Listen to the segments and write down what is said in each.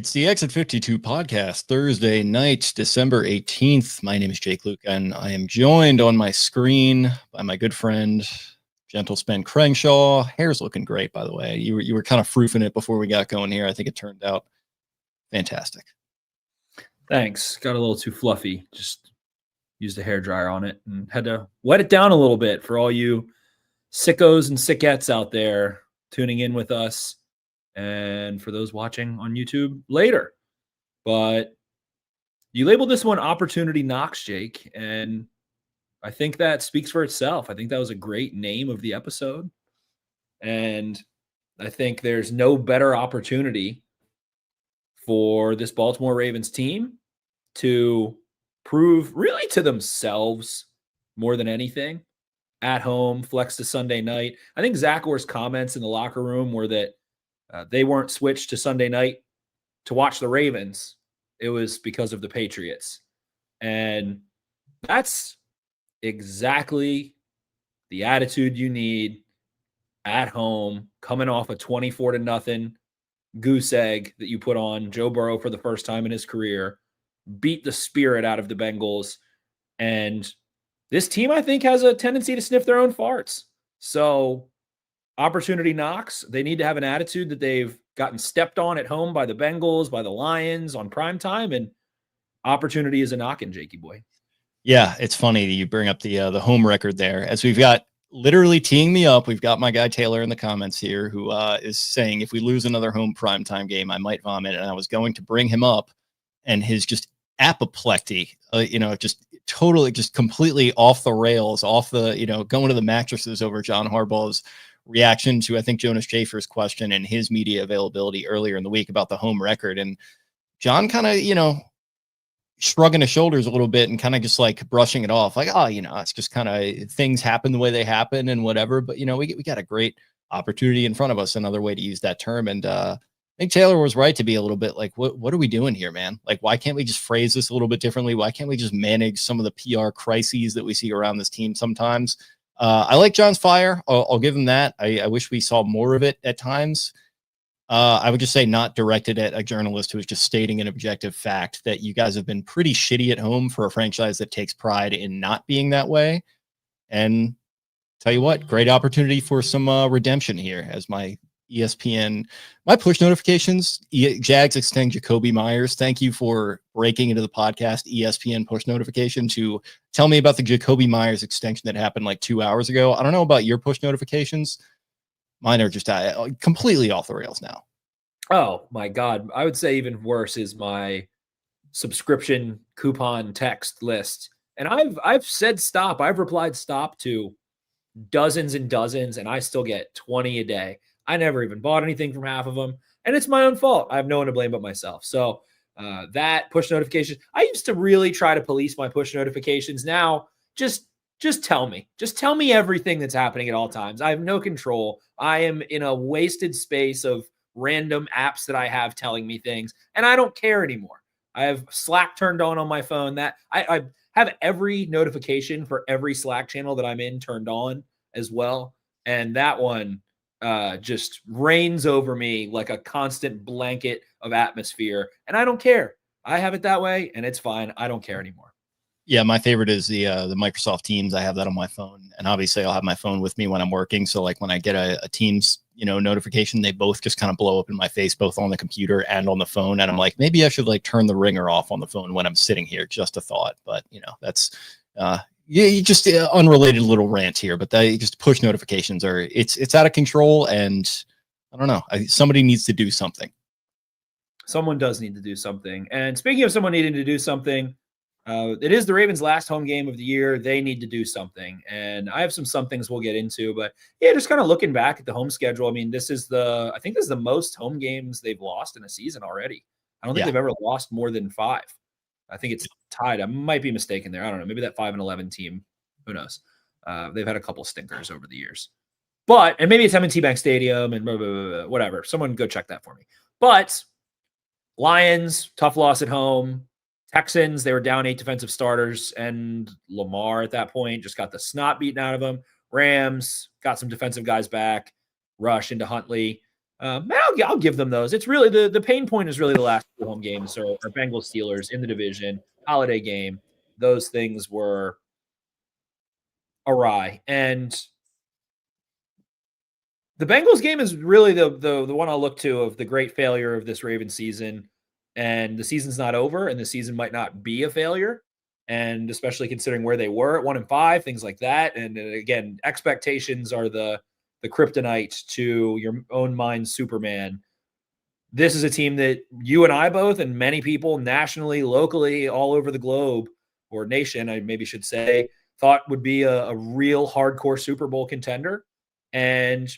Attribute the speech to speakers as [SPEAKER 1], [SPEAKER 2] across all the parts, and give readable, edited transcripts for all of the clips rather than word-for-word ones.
[SPEAKER 1] It's the Exit 52 podcast, Thursday night, December 18th. My name is Jake Louque, and I am joined on my screen by my good friend, Gentle Spen Crenshaw. Hair's looking great, by the way. You were kind of froofing it before we got going here. I think it turned out fantastic.
[SPEAKER 2] Thanks. Got a little too fluffy. Just used a hairdryer on it and had to wet it down a little bit for all you sickos and sickettes out there tuning in with us, and for those watching on YouTube later. But you labeled this one Opportunity Knocks, Jake, and I think that speaks for itself. I think that was a great name of the episode, and I think there's no better opportunity for this Baltimore Ravens team to prove really to themselves more than anything at home, flex to Sunday night. I think Zach Orr's comments in the locker room were that they weren't switched to Sunday night to watch the Ravens. It was because of the Patriots. And that's exactly the attitude you need at home, coming off a 24-0 goose egg that you put on Joe Burrow for the first time in his career, beat the spirit out of the Bengals. And this team, I think, has a tendency to sniff their own farts. So opportunity knocks. They need to have an attitude that they've gotten stepped on at home by the Bengals, by the Lions on prime time, and opportunity is a knocking, Jakey boy.
[SPEAKER 1] Yeah, it's funny that you bring up the home record there, as we've got literally teeing me up. We've got my guy Taylor in the comments here who is saying if we lose another home primetime game, I might vomit. And I was going to bring him up and his just apoplexy, just totally, just completely off the rails, off the, going to the mattresses over John Harbaugh's reaction to, I think, Jonas Schaefer's question and his media availability earlier in the week about the home record. And John kind of, shrugging his shoulders a little bit and kind of just like brushing it off like, oh, it's just kind of things happen the way they happen and whatever. But, we got a great opportunity in front of us, another way to use that term. And I think Taylor was right to be a little bit like, what are we doing here, man? Like, why can't we just phrase this a little bit differently? Why can't we just manage some of the PR crises that we see around this team sometimes? I like John's fire. I'll give him that. I wish we saw more of it at times. I would just say not directed at a journalist who is just stating an objective fact that you guys have been pretty shitty at home for a franchise that takes pride in not being that way. And tell you what, great opportunity for some redemption here as my push notifications, Jags extend Jacoby Myers. Thank you for breaking into the podcast ESPN push notification to tell me about the Jacoby Myers extension that happened like 2 hours ago. I don't know about your push notifications. Mine are just completely off the rails now.
[SPEAKER 2] Oh my God. I would say even worse is my subscription coupon text list. And I've said stop. I've replied stop to dozens and dozens, and I still get 20 a day. I never even bought anything from half of them, and it's my own fault. I have no one to blame but myself. So that push notification, I used to really try to police my push notifications. Now, just tell me. Just tell me everything that's happening at all times. I have no control. I am in a wasted space of random apps that I have telling me things, and I don't care anymore. I have Slack turned on my phone. That I have every notification for every Slack channel that I'm in turned on as well, and that one just reigns over me like a constant blanket of atmosphere, and I don't care. I have it that way, and it's fine. I don't care anymore.
[SPEAKER 1] Yeah, my favorite is the Microsoft Teams. I have that on my phone, and obviously I'll have my phone with me when I'm working. So like when I get a Teams, notification, they both just kind of blow up in my face, both on the computer and on the phone. And I'm like, maybe I should like turn the ringer off on the phone when I'm sitting here. Just a thought, but that's you just unrelated little rant here. But they just push notifications it's out of control, and I don't know. Somebody needs to do something.
[SPEAKER 2] Someone does need to do something. And speaking of someone needing to do something. It is the Ravens' last home game of the year. They need to do something. And I have some things we'll get into. But, yeah, just kind of looking back at the home schedule, I mean, I think this is the most home games they've lost in a season already. I don't think they've ever lost more than 5. I think it's tied. I might be mistaken there. I don't know. Maybe that 5-11 team. Who knows? They've had a couple stinkers over the years. And maybe it's M&T Bank Stadium and blah, blah, blah, blah, whatever. Someone go check that for me. But Lions, tough loss at home. Texans, they were down 8 defensive starters, and Lamar at that point just got the snot beaten out of him. Rams got some defensive guys back, rush into Huntley. I'll give them those. It's really the pain point is really the last two home games. So our Bengals Steelers in the division, holiday game. Those things were awry. And the Bengals game is really the one I'll look to of the great failure of this Ravens season. And the season's not over, and the season might not be a failure. And especially considering where they were at 1-5, things like that. And again, expectations are the kryptonite to your own mind, Superman. This is a team that you and I both, and many people nationally, locally, all over the globe or nation, I maybe should say, thought would be a real hardcore Super Bowl contender. And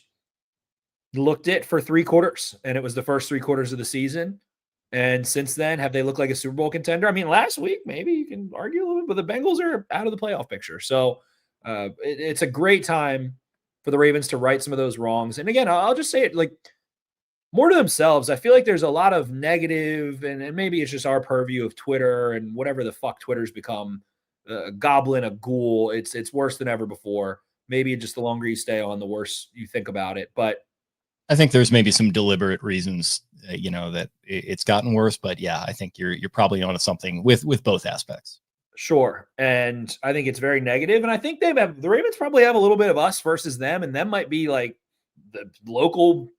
[SPEAKER 2] looked it for 3 quarters, and it was the first 3 quarters of the season. And since then, have they looked like a Super Bowl contender? I mean, last week, maybe you can argue a little bit, but the Bengals are out of the playoff picture. So it's a great time for the Ravens to right some of those wrongs. And again, I'll just say it like more to themselves. I feel like there's a lot of negative, and maybe it's just our purview of Twitter and whatever the fuck Twitter's become, a goblin, a ghoul. It's worse than ever before. Maybe just the longer you stay on, the worse you think about it. But
[SPEAKER 1] I think there's maybe some deliberate reasons, that it's gotten worse. But yeah, I think you're probably onto something with both aspects.
[SPEAKER 2] Sure. And I think it's very negative. And I think the Ravens probably have a little bit of us versus them, and them might be like the local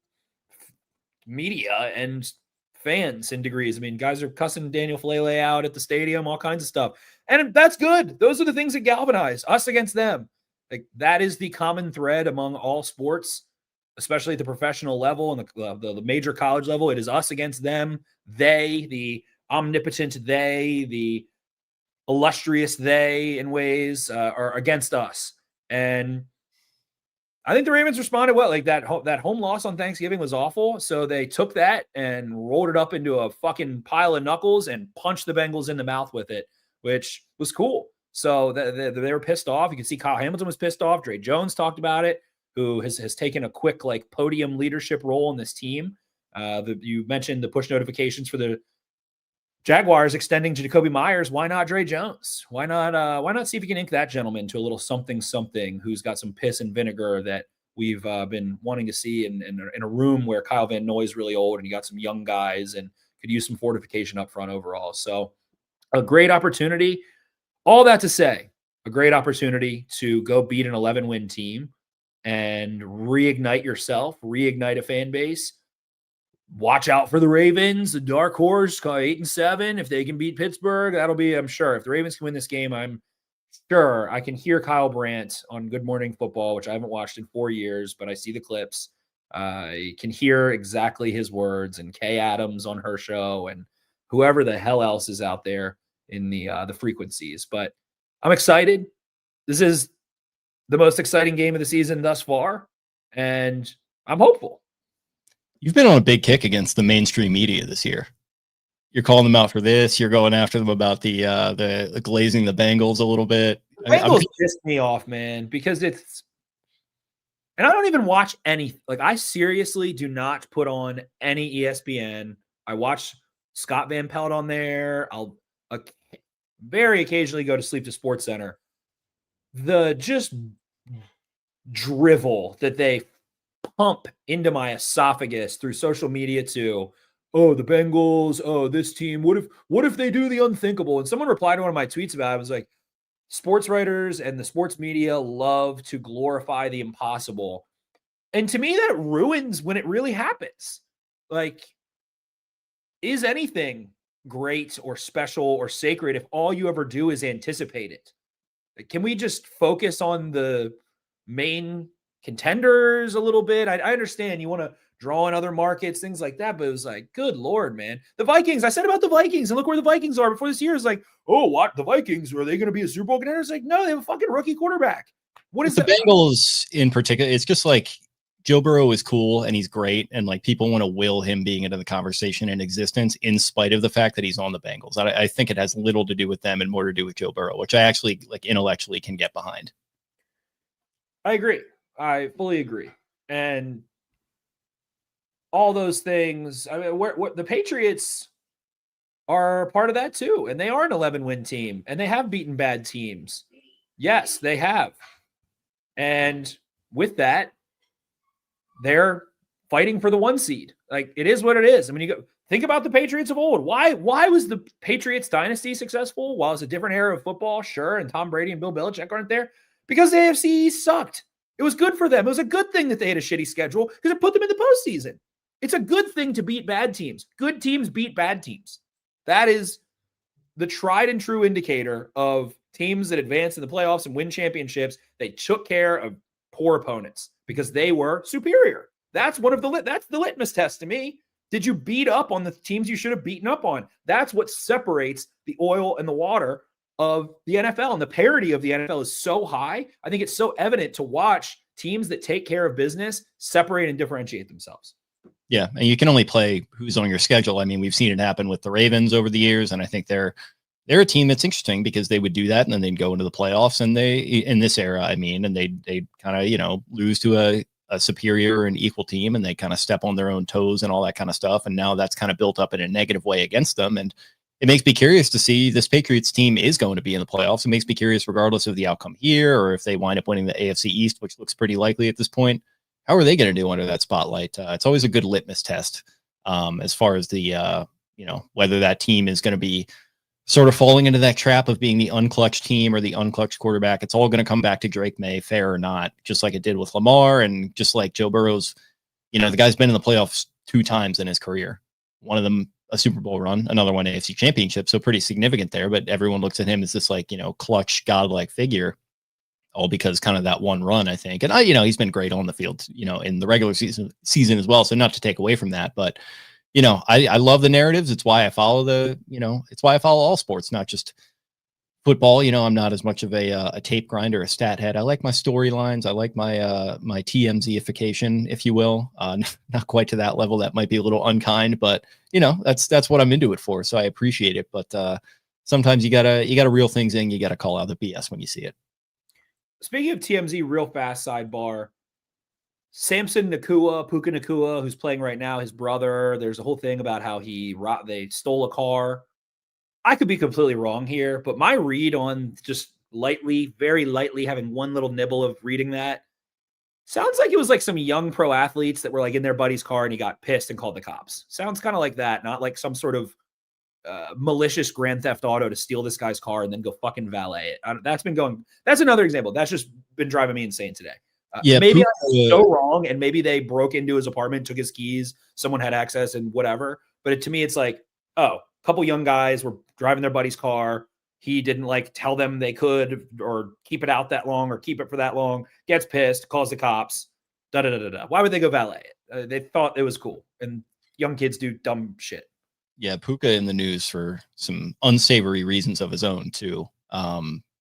[SPEAKER 2] media and fans in degrees. I mean, guys are cussing Daniel Falele out at the stadium, all kinds of stuff. And that's good. Those are the things that galvanize us against them. Like that is the common thread among all sports, especially at the professional level and the major college level. It is us against them. They, the omnipotent they, the illustrious they in ways are against us. And I think the Ravens responded well. Like that home loss on Thanksgiving was awful. So they took that and rolled it up into a fucking pile of knuckles and punched the Bengals in the mouth with it, which was cool. So they were pissed off. You can see Kyle Hamilton was pissed off. Dre Jones talked about it, who has taken a quick like podium leadership role in this team. You mentioned the push notifications for the Jaguars extending to Jacoby Myers. Why not Dre Jones? Why not see if you can ink that gentleman to a little something who's got some piss and vinegar that we've been wanting to see in a room where Kyle Van Noy's really old and you got some young guys and could use some fortification up front overall. So a great opportunity. All that to say, a great opportunity to go beat an 11-win team and reignite yourself, reignite a fan base. Watch out for the Ravens, the dark horse, 8-7. If they can beat Pittsburgh, that'll be, I'm sure. If the Ravens can win this game, I'm sure. I can hear Kyle Brandt on Good Morning Football, which I haven't watched in 4 years, but I see the clips. I can hear exactly his words, and Kay Adams on her show and whoever the hell else is out there in the frequencies. But I'm excited. This is the most exciting game of the season thus far, and I'm hopeful.
[SPEAKER 1] You've been on a big kick against the mainstream media this year. You're calling them out for this. You're going after them about the glazing the Bengals a little bit.
[SPEAKER 2] Bengals pissed me off, man, because it's, and I don't even watch any. Like, I seriously do not put on any ESPN. I watch Scott Van Pelt on there. I'll very occasionally go to Sleep to Sports Center. The just drivel that they pump into my esophagus through social media to, oh, the Bengals, oh, this team, what if they do the unthinkable? And someone replied to one of my tweets about it. I was like, sports writers and the sports media love to glorify the impossible. And to me, that ruins when it really happens. Like, is anything great or special or sacred if all you ever do is anticipate it? Like, can we just focus on the main contenders a little bit? I understand you want to draw in other markets, things like that, but it was like, good Lord, man. The Vikings, I said about the Vikings, and look where the Vikings are before this year. It's like, oh, what? The Vikings, are they going to be a Super Bowl contender? It's like, no, they have a fucking rookie quarterback. What is
[SPEAKER 1] the Bengals in particular? It's just like Joe Burrow is cool and he's great, and like people want to will him being into the conversation in existence in spite of the fact that he's on the Bengals. I think it has little to do with them and more to do with Joe Burrow, which I actually like intellectually can get behind.
[SPEAKER 2] I agree. I fully agree. And all those things, I mean, what the Patriots are part of that too. And they are an 11-win team and they have beaten bad teams. Yes, they have. And with that, they're fighting for the 1 seed. Like, it is what it is. I mean, you go think about the Patriots of old. Why was the Patriots dynasty successful? While it's a different era of football, sure, and Tom Brady and Bill Belichick aren't there, because the AFC East sucked. It was good for them. It was a good thing that they had a shitty schedule because it put them in the postseason. It's a good thing to beat bad teams. Good teams beat bad teams. That is the tried and true indicator of teams that advance in the playoffs and win championships. They took care of poor opponents because they were superior. That's the litmus test to me. Did you beat up on the teams you should have beaten up on? That's what separates the oil and the water of the NFL. And the parity of the NFL is so high. I think it's so evident to watch teams that take care of business separate and differentiate themselves.
[SPEAKER 1] Yeah, and you can only play who's on your schedule. I mean, we've seen it happen with the Ravens over the years, and I think they're a team that's interesting because they would do that and then they'd go into the playoffs, and they, in this era, I mean, and they kind of, lose to a superior and equal team, and they kind of step on their own toes and all that kind of stuff. And now that's kind of built up in a negative way against them. And it makes me curious to see this Patriots team is going to be in the playoffs. It makes me curious regardless of the outcome here, or if they wind up winning the AFC East, which looks pretty likely at this point. How are they going to do under that spotlight? It's always a good litmus test as far as the, whether that team is going to be sort of falling into that trap of being the unclutched team or the unclutched quarterback. It's all going to come back to Drake Maye, fair or not, just like it did with Lamar and just like Joe Burrow's. The guy's been in the playoffs 2 times in his career. One of them a Super Bowl run, another one AFC Championship, so pretty significant there. But everyone looks at him as this clutch, godlike figure. All because kind of that one run, I think. And he's been great on the field, in the regular season as well. So not to take away from that, but I love the narratives. It's why I follow it's why I follow all sports, not just football. I'm not as much of a tape grinder, a stat head. I like my storylines. I like my TMZ-ification, if you will. Not quite to that level. That might be a little unkind, but that's what I'm into it for. So I appreciate it. But sometimes you gotta reel things in. You gotta call out the BS when you see it.
[SPEAKER 2] Speaking of TMZ, real fast sidebar, Samson Puka Nacua, who's playing right now, his brother, there's a whole thing about how they stole a car. I could be completely wrong here, but my read on just very lightly having one little nibble of reading that sounds like it was like some young pro athletes that were like in their buddy's car and he got pissed and called the cops. Sounds kind of like that, not like some sort of malicious grand theft auto to steal this guy's car and then go fucking valet it. That's another example. That's just been driving me insane today. Maybe I'm so wrong, and maybe they broke into his apartment, took his keys, someone had access and whatever. But to me, it's like, a couple young guys were driving their buddy's car. He didn't tell them they could or keep it out that long or keep it for that long, gets pissed, calls the cops, da-da-da-da-da. Why would they go valet it? They thought it was cool, and young kids do dumb shit.
[SPEAKER 1] Yeah, Puka in the news for some unsavory reasons of his own too.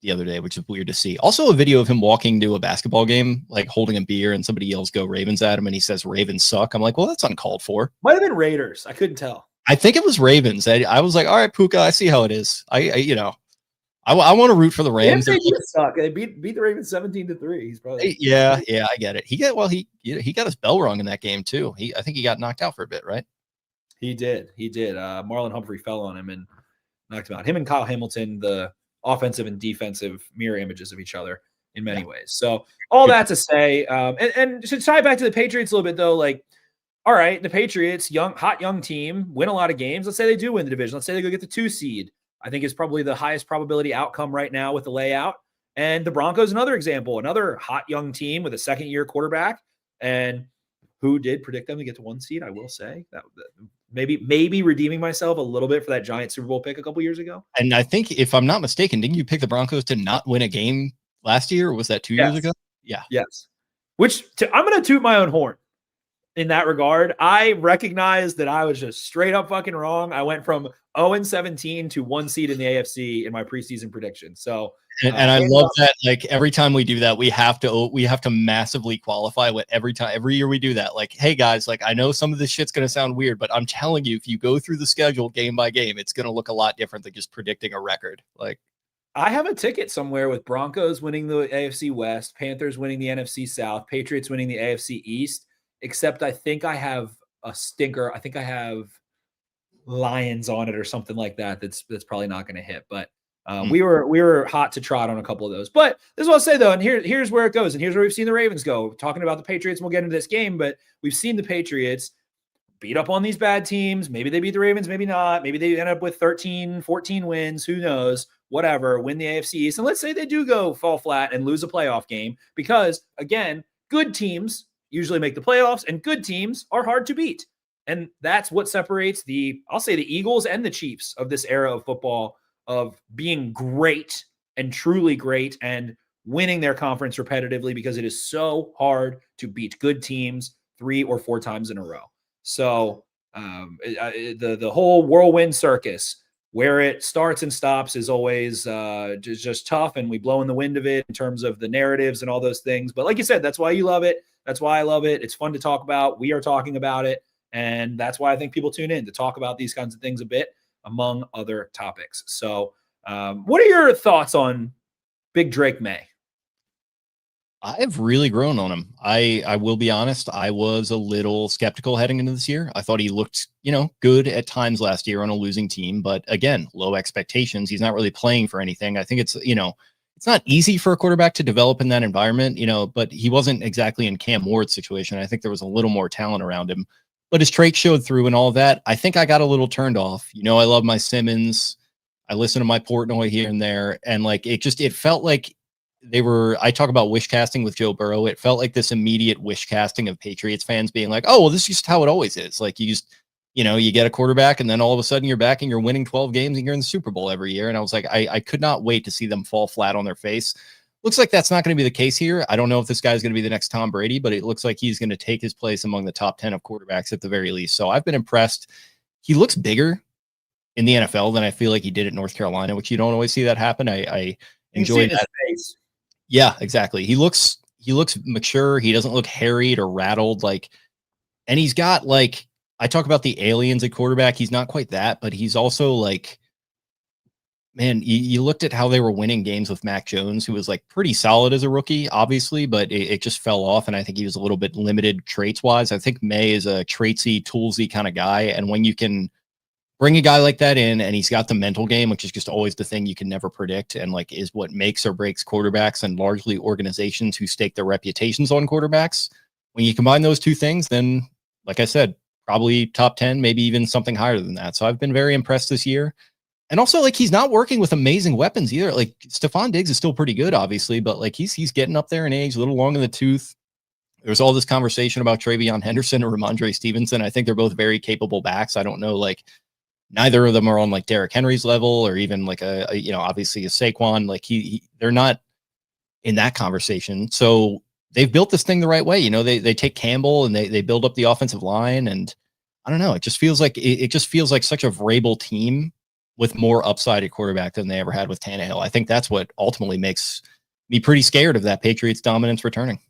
[SPEAKER 1] The other day, which is weird to see. Also, a video of him walking to a basketball game, holding a beer, and somebody yells "Go Ravens" at him, and he says "Ravens suck." I'm like, well, that's uncalled for.
[SPEAKER 2] Might have been Raiders. I couldn't tell.
[SPEAKER 1] I think it was Ravens. I was like, all right, Puka, I see how it is. I want to root for the Rams.
[SPEAKER 2] They suck. They beat the Ravens 17-3. He's probably
[SPEAKER 1] yeah, I get it. He got his bell rung in that game too. I think he got knocked out for a bit, right?
[SPEAKER 2] He did. Marlon Humphrey fell on him and knocked him out. Him and Kyle Hamilton, the offensive and defensive mirror images of each other in many ways. So all that to say, and to tie back to the Patriots a little bit though, all right, the Patriots, hot young team, win a lot of games. Let's say they do win the division. Let's say they go get the 2 seed. I think it's probably the highest probability outcome right now with the layout. And the Broncos, another example, another hot young team with a second-year quarterback, and who did predict them to get to 1 seed. I will say that maybe redeeming myself a little bit for that Giant Super Bowl pick a couple years ago.
[SPEAKER 1] And I think, if I'm not mistaken, didn't you pick the Broncos to not win a game last year? Or was that 2 years ago? Yeah.
[SPEAKER 2] Yes. I'm going to toot my own horn in that regard. I recognize that I was just straight up fucking wrong. I went from 0-17 to 1 seed in the AFC in my preseason prediction. So,
[SPEAKER 1] and I love that. Every time we do that, we have to massively qualify every year we do that. Hey guys, I know some of this shit's going to sound weird, but I'm telling you, if you go through the schedule game by game, it's going to look a lot different than just predicting a record.
[SPEAKER 2] I have a ticket somewhere with Broncos winning the AFC West, Panthers winning the NFC South, Patriots winning the AFC East, except I think I have a stinker. I think I have Lions on it or something like that. That's probably not going to hit, but We were hot to trot on a couple of those. But this is what I'll say, though, and here's where it goes, and here's where we've seen the Ravens go. Talking about the Patriots, and we'll get into this game, but we've seen the Patriots beat up on these bad teams. Maybe they beat the Ravens, maybe not. Maybe they end up with 13, 14 wins. Who knows? Whatever. Win the AFC East. And let's say they do go fall flat and lose a playoff game because, again, good teams usually make the playoffs and good teams are hard to beat. And that's what separates I'll say the Eagles and the Chiefs of this era of football, of being great and truly great and winning their conference repetitively, because it is so hard to beat good teams 3 or 4 times in a row. So the whole whirlwind circus, where it starts and stops, is always just tough, and we blow in the wind of it in terms of the narratives and all those things. But like you said, that's why you love it. That's why I love it. It's fun to talk about. We are talking about it, and that's why I think people tune in to talk about these kinds of things a bit, among other topics. So what are your thoughts on Big Drake Maye?
[SPEAKER 1] I've really grown on him. I will be honest. I was a little skeptical heading into this year. I thought he looked, good at times last year on a losing team, but again, low expectations. He's not really playing for anything. I think it's not easy for a quarterback to develop in that environment, but he wasn't exactly in Cam Ward's situation. I think there was a little more talent around him, but his traits showed through and all that. I think I got a little turned off. I love my Simmons. I listen to my Portnoy here and there. And it felt like I talk about wish casting with Joe Burrow. It felt like this immediate wish casting of Patriots fans being like, oh, well, this is just how it always is. Like you get a quarterback and then all of a sudden you're back and you're winning 12 games and you're in the Super Bowl every year. And I was like, I could not wait to see them fall flat on their face. Looks like that's not going to be the case here. I don't know if this guy's going to be the next Tom Brady, but it looks like he's going to take his place among the top 10 of quarterbacks at the very least. So I've been impressed. He looks bigger in the NFL than I feel like he did at North Carolina, which you don't always see that happen. I enjoy that. Yeah, exactly. He looks mature. He doesn't look harried or rattled. And he's got I talk about the aliens at quarterback. He's not quite that, but he's also man, you looked at how they were winning games with Mac Jones, who was pretty solid as a rookie, obviously, but it just fell off. And I think he was a little bit limited traits wise. I think Maye is a traitsy, toolsy kind of guy. And when you can bring a guy like that in and he's got the mental game, which is just always the thing you can never predict and is what makes or breaks quarterbacks and largely organizations who stake their reputations on quarterbacks. When you combine those two things, then like I said, probably top 10, maybe even something higher than that. So I've been very impressed this year. And also he's not working with amazing weapons either. Stephon Diggs is still pretty good, obviously, but he's getting up there in age, a little long in the tooth. There's all this conversation about Travion Henderson or Ramondre Stevenson. I think they're both very capable backs. I don't know, neither of them are on Derrick Henry's level or even obviously a Saquon. They're not in that conversation. So they've built this thing the right way. They take Campbell and they build up the offensive line. And I don't know, it just feels like such a Vrabel team with more upside at quarterback than they ever had with Tannehill. I think that's what ultimately makes me pretty scared of that Patriots dominance returning.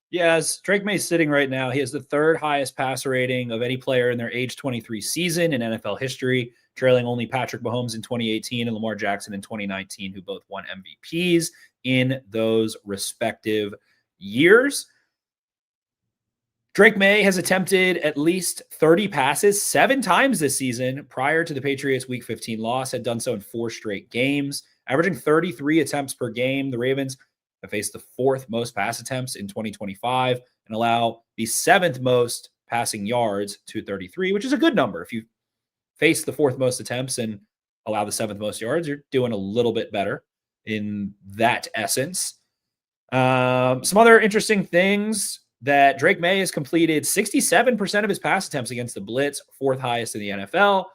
[SPEAKER 2] Yes, Drake Maye is sitting right now. He has the 3rd highest passer rating of any player in their age 23 season in NFL history, trailing only Patrick Mahomes in 2018 and Lamar Jackson in 2019, who both won MVPs in those respective years. Drake Maye has attempted at least 30 passes 7 times this season prior to the Patriots' Week 15 loss, had done so in 4 straight games, averaging 33 attempts per game. The Ravens have faced the 4th most pass attempts in 2025 and allow the 7th most passing yards to 33, which is a good number. If you face the 4th most attempts and allow the 7th most yards, you're doing a little bit better in that essence. Some other interesting things that Drake Maye has completed 67% of his pass attempts against the blitz, 4th highest in the NFL.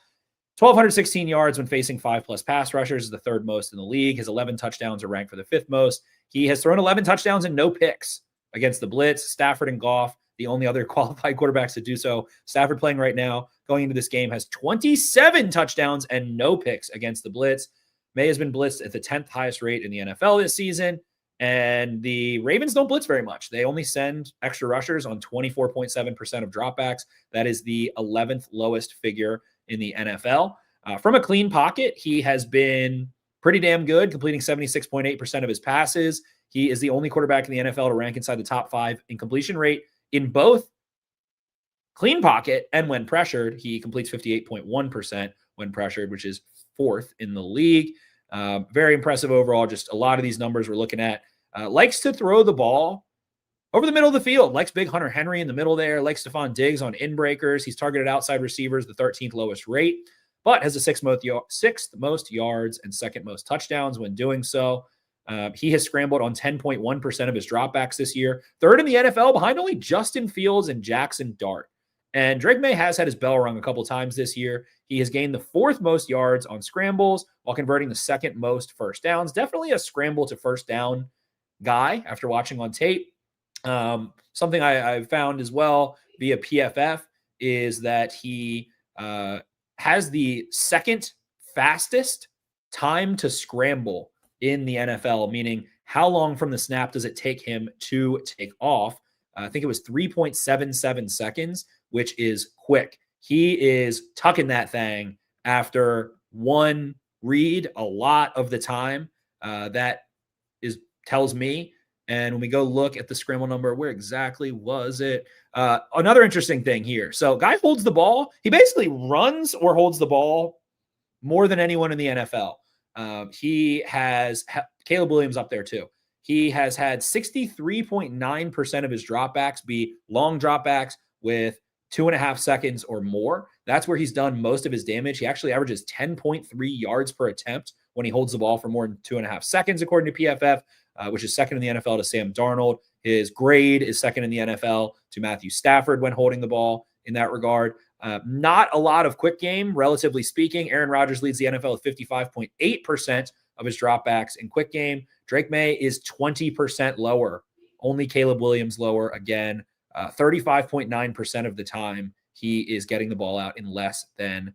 [SPEAKER 2] 1,216 yards when facing 5+ pass rushers is the 3rd most in the league. His 11 touchdowns are ranked for the 5th most. He has thrown 11 touchdowns and no picks against the blitz. Stafford and Goff, the only other qualified quarterbacks to do so. Stafford playing right now, going into this game, has 27 touchdowns and no picks against the blitz. Maye has been blitzed at the 10th highest rate in the NFL this season. And the Ravens don't blitz very much. They only send extra rushers on 24.7% of dropbacks. That is the 11th lowest figure in the NFL. From a clean pocket, he has been pretty damn good, completing 76.8% of his passes. He is the only quarterback in the NFL to rank inside the top 5 in completion rate in both clean pocket and when pressured. He completes 58.1% when pressured, which is 4th in the league. Very impressive overall. Just a lot of these numbers we're looking at. Likes to throw the ball over the middle of the field. Likes big Hunter Henry in the middle there. Likes Stephon Diggs on in-breakers. He's targeted outside receivers, the 13th lowest rate, but has the sixth most yards and second most touchdowns when doing so. He has scrambled on 10.1% of his dropbacks this year. Third in the NFL behind only Justin Fields and Jackson Dart. And Drake Maye has had his bell rung a couple times this year. He has gained the fourth most yards on scrambles while converting the second most first downs. Definitely a scramble to first down guy after watching on tape. Something I've found as well via PFF is that he has the second fastest time to scramble in the NFL, meaning how long from the snap does it take him to take off? I think it was 3.77 seconds, which is quick. He is tucking that thing after one read a lot of the time. That tells me. And when we go look at the scramble number, where exactly was it? Another interesting thing here. So guy holds the ball. He basically runs or holds the ball more than anyone in the NFL. He has Caleb Williams up there too. He has had 63.9% of his dropbacks be long dropbacks with 2.5 seconds or more. That's where he's done most of his damage. He actually averages 10.3 yards per attempt when he holds the ball for more than 2.5 seconds, according to PFF, which is second in the NFL to Sam Darnold. His grade is second in the NFL to Matthew Stafford when holding the ball in that regard. Not a lot of quick game, relatively speaking. Aaron Rodgers leads the NFL with 55.8% of his dropbacks in quick game. Drake Maye is 20% lower. Only Caleb Williams lower. Again, 35.9% of the time he is getting the ball out in less than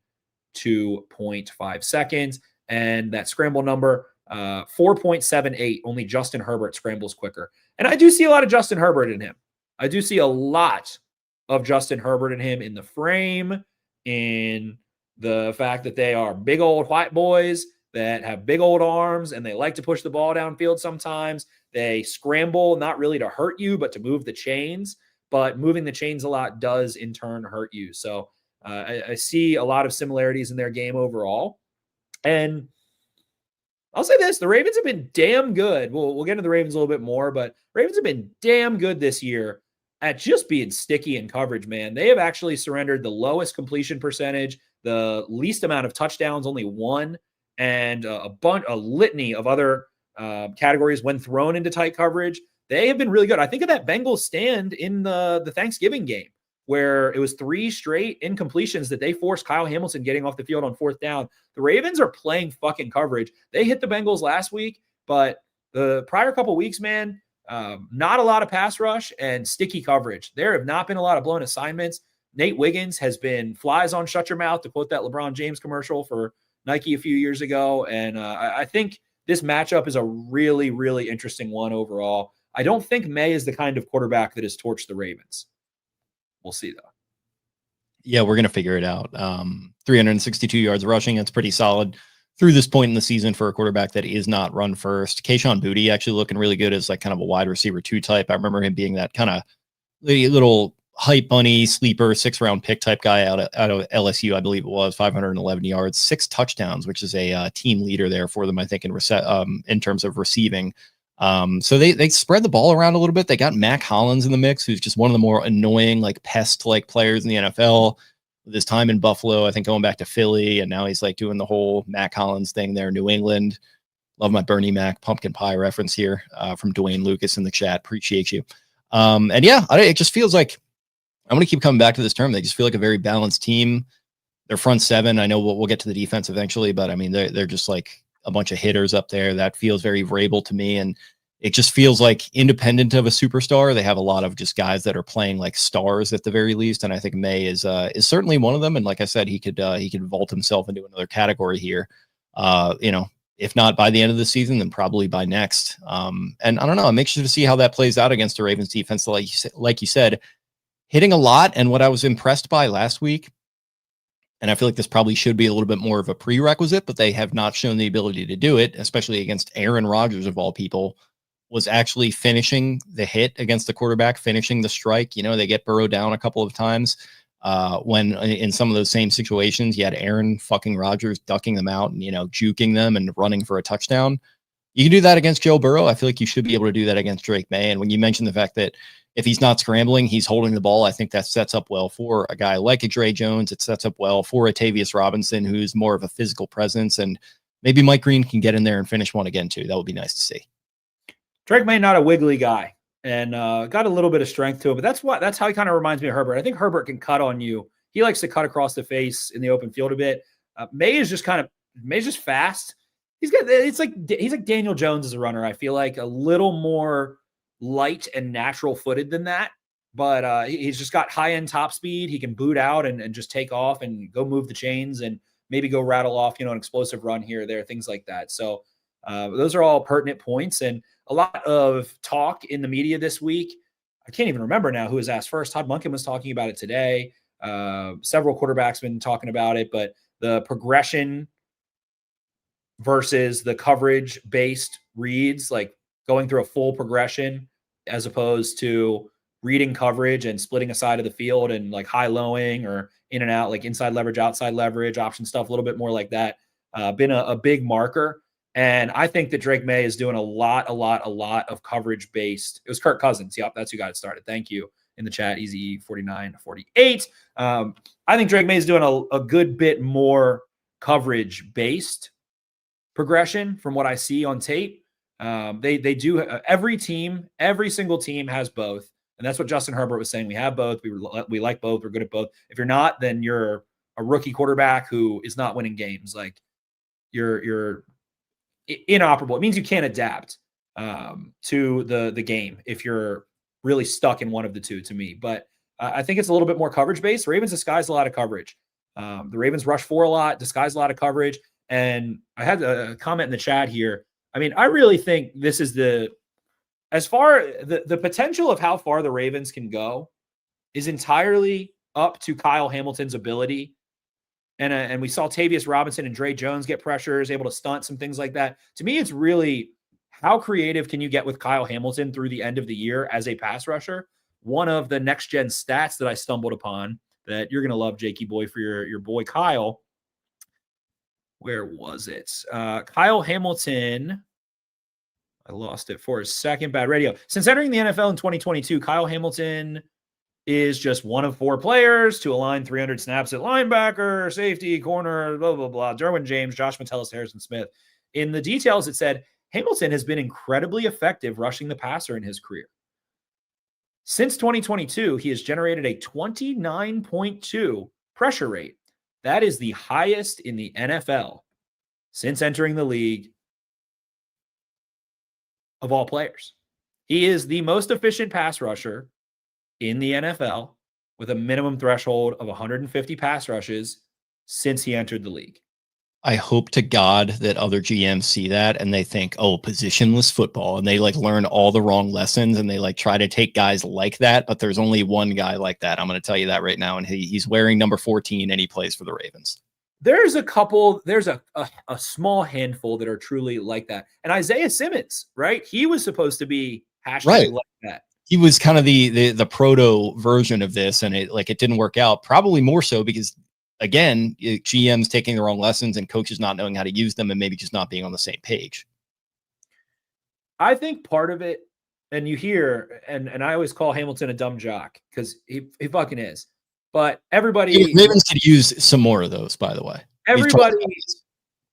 [SPEAKER 2] 2.5 seconds. And that scramble number, 4.78. Only Justin Herbert scrambles quicker. And I do see a lot of Justin Herbert in him. I do see a lot of Justin Herbert in him in the frame, in the fact that they are big old white boys that have big old arms and they like to push the ball downfield sometimes. They scramble, not really to hurt you, but to move the chains. But moving the chains a lot does in turn hurt you. So I see a lot of similarities in their game overall. And I'll say this, the Ravens have been damn good. We'll get into the Ravens a little bit more, but Ravens have been damn good this year at just being sticky in coverage, man. They have actually surrendered the lowest completion percentage, the least amount of touchdowns, only one, and a litany of other categories when thrown into tight coverage. They have been really good. I think of that Bengals stand in the Thanksgiving game where it was 3 straight incompletions that they forced Kyle Hamilton getting off the field on 4th down. The Ravens are playing fucking coverage. They hit the Bengals last week, but the prior couple weeks, man, not a lot of pass rush and sticky coverage. There have not been a lot of blown assignments. Nate Wiggins has been flies on shut your mouth, to quote that LeBron James commercial for Nike a few years ago. And I think this matchup is a really, really interesting one overall. I don't think Maye is the kind of quarterback that has torched the Ravens. We'll see, though.
[SPEAKER 1] Yeah, we're going to figure it out. 362 yards rushing. That's pretty solid through this point in the season for a quarterback that is not run first. Kayshon Boutte actually looking really good as like kind of a wide receiver 2 type. I remember him being that kind of little hype bunny sleeper 6th-round pick type guy out of LSU, I believe it was, 511 yards, 6 touchdowns, which is a team leader there for them, I think, in terms of receiving. So they spread the ball around a little bit. They got Mac Hollins in the mix, who's just one of the more annoying, like pest-like players in the NFL. With his time in Buffalo, I think going back to Philly, and now he's like doing the whole Mac Hollins thing there in New England. Love my Bernie Mac pumpkin pie reference here from Dwayne Lucas in the chat. Appreciate you. And yeah, it just feels like I'm going to keep coming back to this term. They just feel like a very balanced team. Their front 7, I know we'll get to the defense eventually, but I mean, they're just like a bunch of hitters up there. That feels very Vrabel to me. And it just feels like independent of a superstar, they have a lot of just guys that are playing like stars at the very least. And I think Maye is certainly one of them. And like I said, he could vault himself into another category here. If not by the end of the season, then probably by next. And I don't know, I'm anxious to see how that plays out against the Ravens defense. Like you said, hitting a lot. And what I was impressed by last week, and I feel like this probably should be a little bit more of a prerequisite, but they have not shown the ability to do it, especially against Aaron Rodgers of all people, was actually finishing the hit against the quarterback, finishing the strike. They get Burrow down a couple of times. when in some of those same situations, you had Aaron fucking Rodgers ducking them out and, juking them and running for a touchdown. You can do that against Joe Burrow. I feel like you should be able to do that against Drake Maye. And when you mentioned the fact that if he's not scrambling, he's holding the ball, I think that sets up well for a guy like a Dre Jones. It sets up well for a Tavius Robinson, who's more of a physical presence. And maybe Mike Green can get in there and finish one again, too. That would be nice to see.
[SPEAKER 2] Drake Maye, not a wiggly guy, and got a little bit of strength to him. But that's how he kind of reminds me of Herbert. I think Herbert can cut on you. He likes to cut across the face in the open field a bit. Maye is just Maye's just fast. He's like Daniel Jones as a runner. I feel like a little more light and natural footed than that, but he's just got high end top speed. He can boot out and just take off and go move the chains and maybe go rattle off, an explosive run here or there, things like that. So those are all pertinent points, and a lot of talk in the media this week. I can't even remember now who was asked first. Todd Monken was talking about it today. Several quarterbacks been talking about it, but the progression versus the coverage-based reads, like going through a full progression as opposed to reading coverage and splitting a side of the field and like high-lowing or in and out, like inside leverage, outside leverage, option stuff, a little bit more like that, been a big marker. And I think that Drake Maye is doing a lot of coverage-based. It was Kirk Cousins. Yep, that's who got it started. Thank you in the chat, Easy 4948. I think Drake Maye is doing a good bit more coverage-based progression from what I see on tape. They do every single team has both. And that's what Justin Herbert was saying. We have both. We like both. We're good at both. If you're not, then you're a rookie quarterback who is not winning games. Like you're inoperable. It means you can't adapt to the game if you're really stuck in one of the two, to me. But I think it's a little bit more coverage based. Ravens disguise a lot of coverage. The Ravens rush for a lot, disguise a lot of coverage. And I had a comment in the chat here. I mean, I really think this is the potential of how far the Ravens can go is entirely up to Kyle Hamilton's ability. And we saw Tavius Robinson and Dre Jones get pressures, able to stunt some things like that. To me, it's really how creative can you get with Kyle Hamilton through the end of the year as a pass rusher? One of the next gen stats that I stumbled upon that you're going to love, Jakey boy, for your boy Kyle. Where was it? Kyle Hamilton. I lost it for a second. Bad radio. Since entering the NFL in 2022, Kyle Hamilton is just one of 4 players to align 300 snaps at linebacker, safety, corner, blah, blah, blah. Derwin James, Josh Metellus, Harrison Smith. In the details, it said Hamilton has been incredibly effective rushing the passer in his career. Since 2022, he has generated a 29.2 pressure rate. That is the highest in the NFL since entering the league of all players. He is the most efficient pass rusher in the NFL with a minimum threshold of 150 pass rushes since he entered the league.
[SPEAKER 1] I hope to God that other GMs see that and they think, oh, positionless football, and they like learn all the wrong lessons and they like try to take guys like that. But there's only one guy like that. I'm going to tell you that right now. And he's wearing number 14 and he plays for the Ravens.
[SPEAKER 2] There's a small handful that are truly like that. And Isaiah Simmons, right? He was supposed to be like that.
[SPEAKER 1] He was kind of the proto version of this, and it didn't work out. Probably more so because, again, GMs taking the wrong lessons and coaches not knowing how to use them and maybe just not being on the same page.
[SPEAKER 2] I think part of it, and you hear, and I always call Hamilton a dumb jock because he fucking is. But everybody
[SPEAKER 1] Ravens could use some more of those, by the way.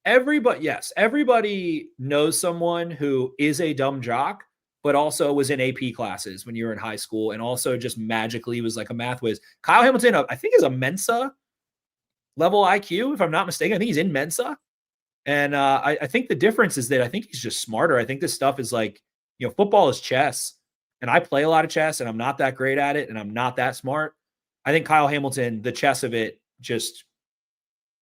[SPEAKER 2] Everybody knows someone who is a dumb jock, but also was in AP classes when you were in high school and also just magically was like a math whiz. Kyle Hamilton, I think, is a Mensa level IQ, if I'm not mistaken. I think he's in Mensa. And I think the difference is that I think he's just smarter. I think this stuff is like, football is chess. And I play a lot of chess and I'm not that great at it and I'm not that smart. I think Kyle Hamilton, the chess of it just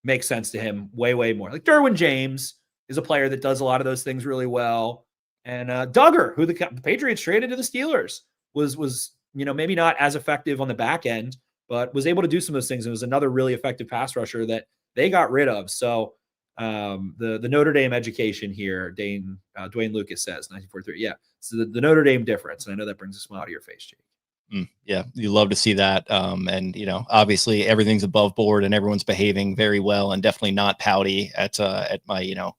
[SPEAKER 2] makes sense to him way, way more. Like Derwin James is a player that does a lot of those things really well. And Duggar, who the Patriots traded to the Steelers, was maybe not as effective on the back end, but was able to do some of those things. And was another really effective pass rusher that they got rid of. So the Notre Dame education here, Dwayne Lucas says, 1943. Yeah, so the Notre Dame difference. And I know that brings a smile to your face, Jake.
[SPEAKER 1] Yeah, you love to see that. And obviously everything's above board and everyone's behaving very well and definitely not pouty at my,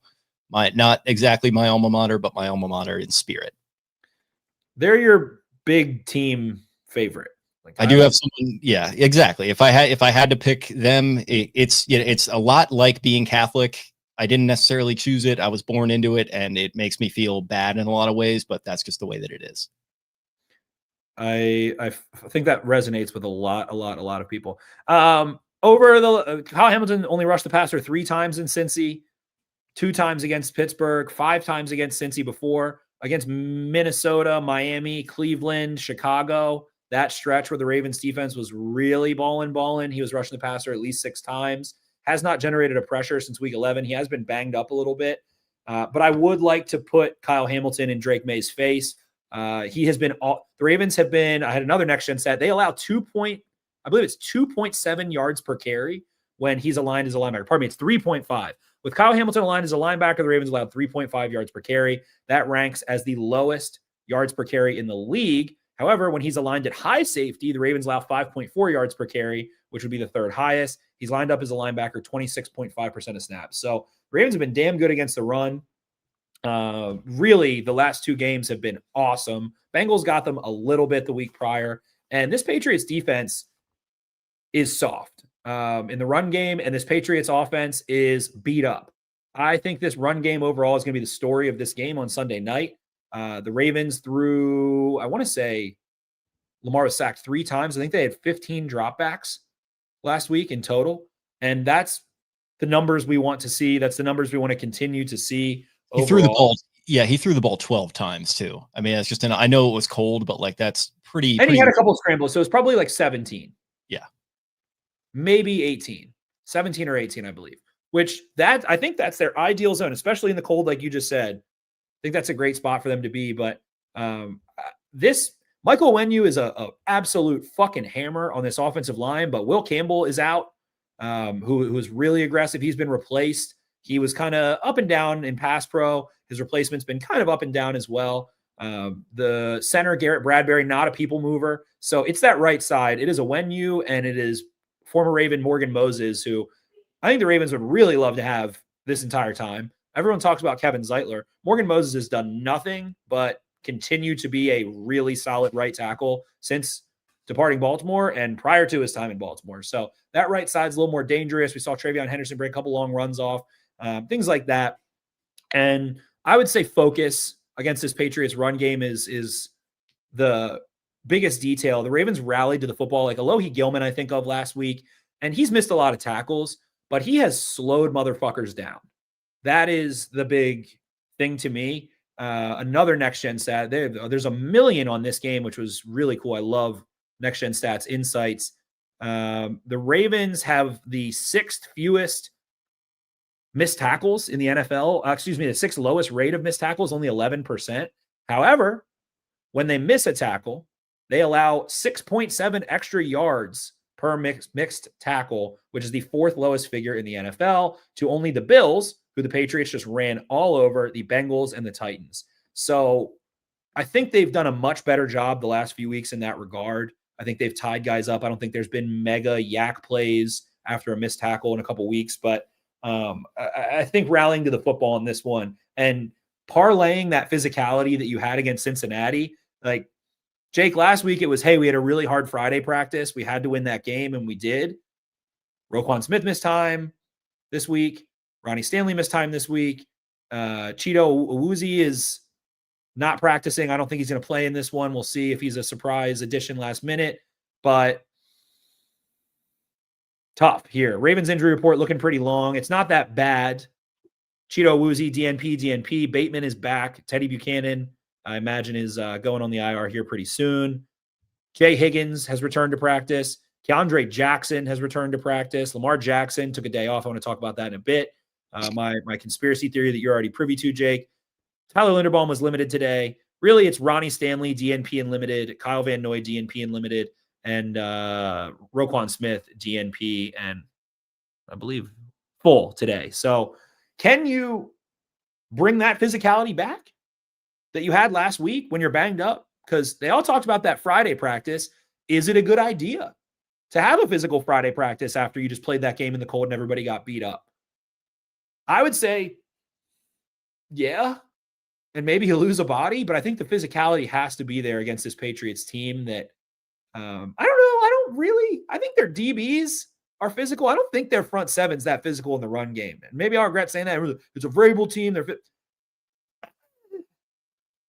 [SPEAKER 1] my not exactly my alma mater, but my alma mater in spirit.
[SPEAKER 2] They're your big team favorite.
[SPEAKER 1] Like I do have someone. Yeah, exactly. If I had to pick them, it's a lot like being Catholic. I didn't necessarily choose it. I was born into it, and it makes me feel bad in a lot of ways, but that's just the way that it is.
[SPEAKER 2] I think that resonates with a lot of people. Over the Kyle Hamilton only rushed the passer 3 times in Cincy, 2 times against Pittsburgh, 5 times against Cincy before, against Minnesota, Miami, Cleveland, Chicago. That stretch where the Ravens defense was really balling. He was rushing the passer at least 6 times. Has not generated a pressure since week 11. He has been banged up a little bit. But I would like to put Kyle Hamilton in Drake Maye's face. He has been the Ravens have been, I had another next gen stat. They allow 2.7 yards per carry when he's aligned as a linebacker. Pardon me, it's 3.5. With Kyle Hamilton aligned as a linebacker, the Ravens allowed 3.5 yards per carry. That ranks as the lowest yards per carry in the league. However, when he's aligned at high safety, the Ravens allow 5.4 yards per carry, which would be the 3rd highest. He's lined up as a linebacker 26.5% of snaps. So the Ravens have been damn good against the run. Really, the last 2 games have been awesome. Bengals got them a little bit the week prior. And this Patriots defense is soft in the run game, and this Patriots offense is beat up. I think this run game overall is going to be the story of this game on Sunday night. The Ravens threw, I want to say Lamar was sacked 3 times. I think they had 15 dropbacks last week in total. And that's the numbers we want to see. That's the numbers we want to continue to see.
[SPEAKER 1] He threw the ball. Yeah, he threw the ball 12 times too. I mean, it's just I know it was cold, but like that's pretty.
[SPEAKER 2] And he had a couple of scrambles, so it's probably like 17.
[SPEAKER 1] Yeah,
[SPEAKER 2] maybe 18, 17 or 18, I believe. Which I think that's their ideal zone, especially in the cold, like you just said. I think that's a great spot for them to be. But this Michael Onwenu is a absolute fucking hammer on this offensive line. But Will Campbell is out, who is really aggressive. He's been replaced. He was kind of up and down in pass pro. His replacement's been kind of up and down as well. The center, Garrett Bradbury, not a people mover. So it's that right side. It is Onwenu, and it is former Raven Morgan Moses, who I think the Ravens would really love to have this entire time. Everyone talks about Kevin Zeitler. Morgan Moses has done nothing but continue to be a really solid right tackle since departing Baltimore and prior to his time in Baltimore. So that right side's a little more dangerous. We saw Travion Henderson break a couple long runs off, things like that. And I would say focus against this Patriots run game is the biggest detail. The Ravens rallied to the football like Alohi Gilman, I think of last week, and he's missed a lot of tackles, but he has slowed motherfuckers down. That is the big thing to me. Another next-gen stat. There's a million on this game, which was really cool. I love next-gen stats insights. The Ravens have the 6th fewest missed tackles in the NFL. The 6th lowest rate of missed tackles, only 11%. However, when they miss a tackle, they allow 6.7 extra yards per mixed tackle, which is the 4th lowest figure in the NFL, to only the Bills, who the Patriots just ran all over, the Bengals and the Titans. So I think they've done a much better job the last few weeks in that regard. I think they've tied guys up. I don't think there's been mega yak plays after a missed tackle in a couple weeks, but I think rallying to the football in this one and parlaying that physicality that you had against Cincinnati, like Jake, last week it was, hey, we had a really hard Friday practice. We had to win that game, and we did. Roquan Smith missed time this week. Ronnie Stanley missed time this week. Cheeto Awuzie is not practicing. I don't think he's going to play in this one. We'll see if he's a surprise addition last minute. But tough here. Ravens injury report looking pretty long. It's not that bad. Cheeto Awuzie, DNP. Bateman is back. Teddy Buchanan, I imagine, is going on the IR here pretty soon. Jay Higgins has returned to practice. Keandre Jackson has returned to practice. Lamar Jackson took a day off. I want to talk about that in a bit. My conspiracy theory that you're already privy to, Jake. Tyler Linderbaum was limited today. Really, it's Ronnie Stanley, DNP and limited. Kyle Van Noy, DNP and limited. And Roquan Smith, DNP and I believe full today. So can you bring that physicality back that you had last week when you're banged up? Because they all talked about that Friday practice. is it a good idea to have a physical Friday practice after you just played that game in the cold and everybody got beat up? I would say, yeah, and maybe he'll lose a body, but I think the physicality has to be there against this Patriots team that I don't know. I think their DBs are physical. I don't think their front seven's that physical in the run game. And maybe I'll regret saying that. It's a Vrabel team.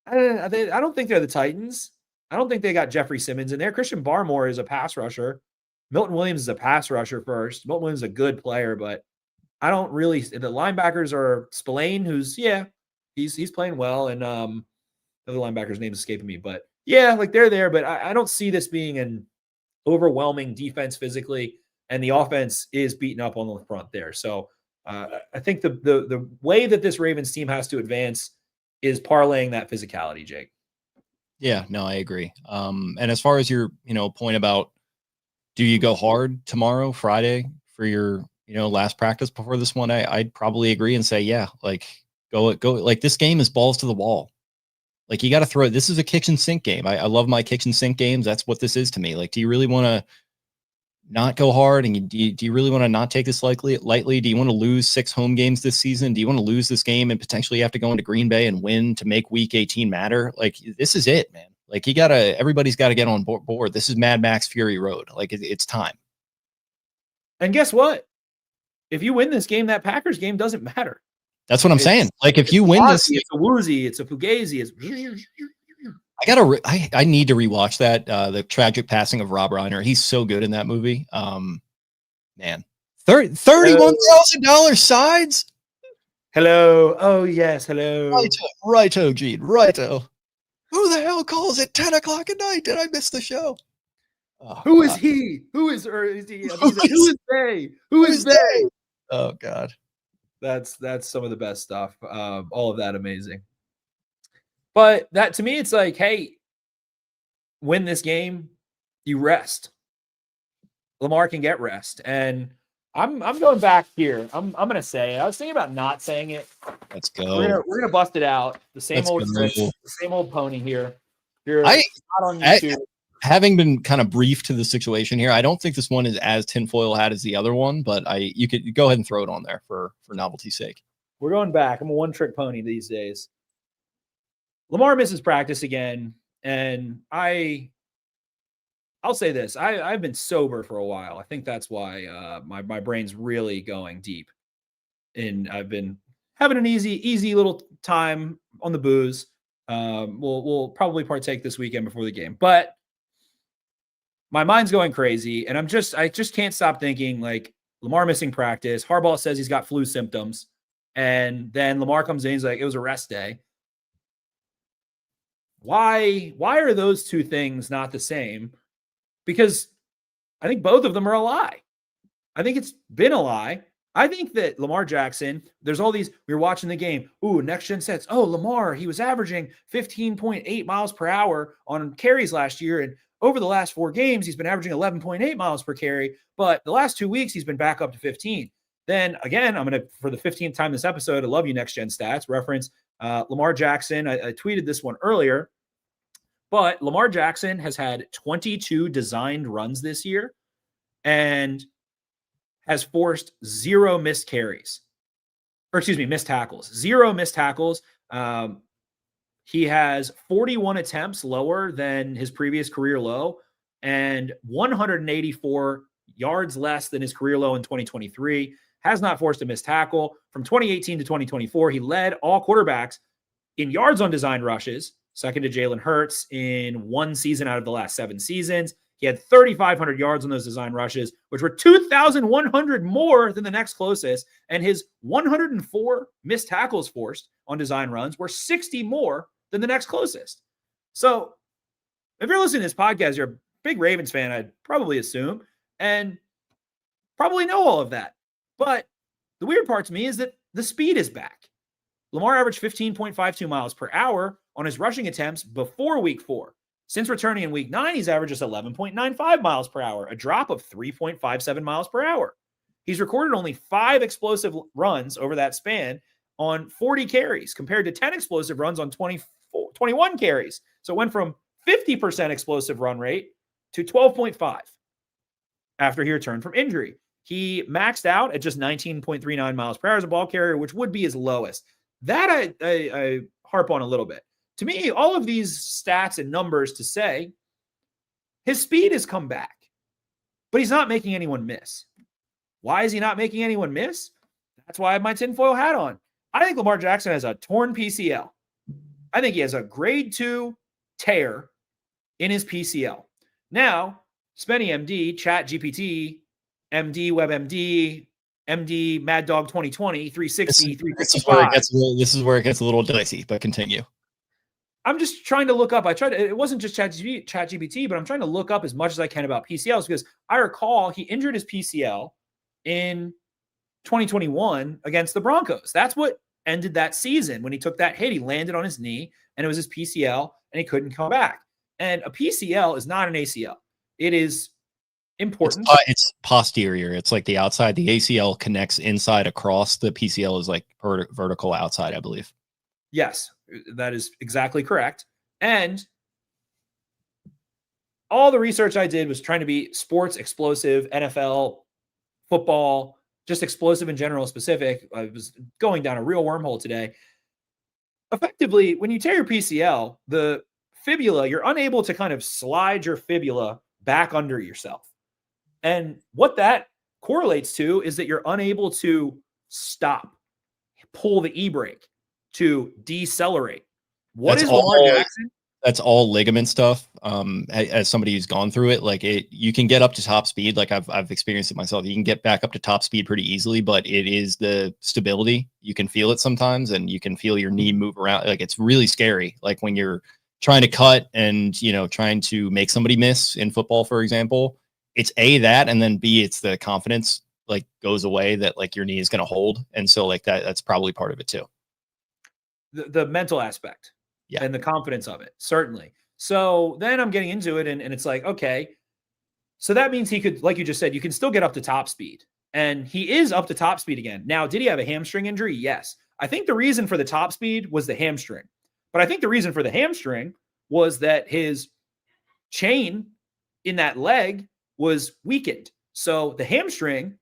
[SPEAKER 2] I don't think they're the Titans. I don't think they got Jeffrey Simmons in there. Christian Barmore is a pass rusher. Milton Williams is a pass rusher first. Milton Williams is a good player, but I don't really. The linebackers are Spillane, who's he's playing well, and the other linebacker's name is escaping me, but yeah, like they're there. But I don't see this being an overwhelming defense physically, and the offense is beaten up on the front there. So I think the way that this Ravens team has to advance is parlaying that physicality, Jake.
[SPEAKER 1] Yeah, no, I agree. And as far as your, point about, do you go hard tomorrow, Friday, for your, last practice before this one? I'd probably agree and say, yeah, like go. Like this game is balls to the wall. Like you got to throw it. This is a kitchen sink game. I love my kitchen sink games. That's what this is to me. Like, do you really want to not go hard? And do you really want to not take this lightly? Do you want to lose 6 home games this season? Do you want to lose this game and potentially have to go into Green Bay and win to make week 18 matter? Like, this is it, man. Like everybody's got to get on board. This is Mad Max Fury Road. Like it's time.
[SPEAKER 2] And guess what? If you win this game, that Packers game doesn't matter.
[SPEAKER 1] That's what I'm saying. Like if you win this,
[SPEAKER 2] it's a Woozy, it's a Fugazi,
[SPEAKER 1] I need to rewatch that. The tragic passing of Rob Reiner. He's so good in that movie. Man, $31,000 sides.
[SPEAKER 2] Hello. Oh yes. Hello.
[SPEAKER 1] Righto, Gene. Righto. Who the hell calls at 10 o'clock at night? Did I miss the show?
[SPEAKER 2] Oh, who is he? Who is he? Who is they? Who is they?
[SPEAKER 1] Oh God.
[SPEAKER 2] That's some of the best stuff. All of that amazing. But that to me, it's like, hey, win this game, you rest. Lamar can get rest. And I'm going back here. I'm gonna say I was thinking about not saying it.
[SPEAKER 1] Let's go.
[SPEAKER 2] We're gonna bust it out. The same old trick, the same old pony here. You're not on YouTube.
[SPEAKER 1] Having been kind of brief to the situation here, I don't think this one is as tinfoil hat as the other one, but you could go ahead and throw it on there for novelty's sake.
[SPEAKER 2] We're going back. I'm a one-trick pony these days. Lamar misses practice again, and I'll say this. I've been sober for a while. I think that's why my brain's really going deep. And I've been having an easy little time on the booze. We'll probably partake this weekend before the game, but my mind's going crazy, and I just can't stop thinking, like, Lamar missing practice. Harbaugh says he's got flu symptoms, and then Lamar comes in, he's like, it was a rest day. Why are those two things not the same? Because I think both of them are a lie. I think it's been a lie. I think that Lamar Jackson, there's all these, we were watching the game. Ooh, next gen sets. Oh, Lamar, he was averaging 15.8 miles per hour on carries last year. And over the last 4 games, he's been averaging 11.8 miles per carry. But the last 2 weeks, he's been back up to 15. Then again, I'm going to, for the 15th time this episode, I love you, next gen stats, reference Lamar Jackson. I tweeted this one earlier, but Lamar Jackson has had 22 designed runs this year and has forced 0 missed carries, missed tackles, 0 missed tackles. He has 41 attempts lower than his previous career low and 184 yards less than his career low in 2023. Has not forced a missed tackle. From 2018 to 2024, he led all quarterbacks in yards on design rushes, second to Jalen Hurts in 1 season out of the last 7 seasons. He had 3,500 yards on those design rushes, which were 2,100 more than the next closest. And his 104 missed tackles forced on design runs were 60 more than the next closest. So if you're listening to this podcast, you're a big Ravens fan, I'd probably assume, and probably know all of that. But the weird part to me is that the speed is back. Lamar averaged 15.52 miles per hour on his rushing attempts before week 4. Since returning in week 9, he's averaged just 11.95 miles per hour, a drop of 3.57 miles per hour. He's recorded only 5 explosive runs over that span on 40 carries compared to 10 explosive runs on 21 carries. So it went from 50% explosive run rate to 12.5 after he returned from injury. He maxed out at just 19.39 miles per hour as a ball carrier, which would be his lowest. That I harp on a little bit. To me, all of these stats and numbers to say his speed has come back, but he's not making anyone miss. Why is he not making anyone miss? That's why I have my tinfoil hat on. I think Lamar Jackson has a torn PCL. I think he has a grade 2 tear in his PCL. Now, Spenny MD, Chat GPT, MD, WebMD, MD, Mad Dog 2020, 360, 355.
[SPEAKER 1] This is where it gets a little dicey, but continue.
[SPEAKER 2] I'm just trying to look up. It wasn't just Chat GPT, but I'm trying to look up as much as I can about PCLs because I recall he injured his PCL in 2021 against the Broncos. That's what ended that season when he took that hit. He landed on his knee and it was his PCL and he couldn't come back. And a PCL is not an ACL. It is important.
[SPEAKER 1] It's posterior. It's like the outside. The ACL connects inside across. The PCL is like vertical outside, I believe.
[SPEAKER 2] Yes, that is exactly correct. And all the research I did was trying to be sports explosive, NFL, football, just explosive in general, specific. I was going down a real wormhole today. Effectively, when you tear your PCL, the fibula, you're unable to kind of slide your fibula back under yourself. And what that correlates to is that you're unable to stop, pull the e-brake, to decelerate. What is Lamar Jackson?
[SPEAKER 1] That's all ligament stuff. As somebody who's gone through it, like you can get up to top speed. Like I've experienced it myself. You can get back up to top speed pretty easily, but it is the stability. You can feel it sometimes, and you can feel your knee move around. Like it's really scary. Like when you're trying to cut and trying to make somebody miss in football, for example. It's that, and then B, it's the confidence like goes away that like your knee is going to hold, and so like that's probably part of it too.
[SPEAKER 2] The mental aspect. Yeah. And the confidence of it, certainly. So then I'm getting into it, and it's like, okay, so that means he could, like you just said, you can still get up to top speed. And he is up to top speed again. Now, did he have a hamstring injury? Yes. I think the reason for the top speed was the hamstring. But I think the reason for the hamstring was that his chain in that leg was weakened. So the hamstring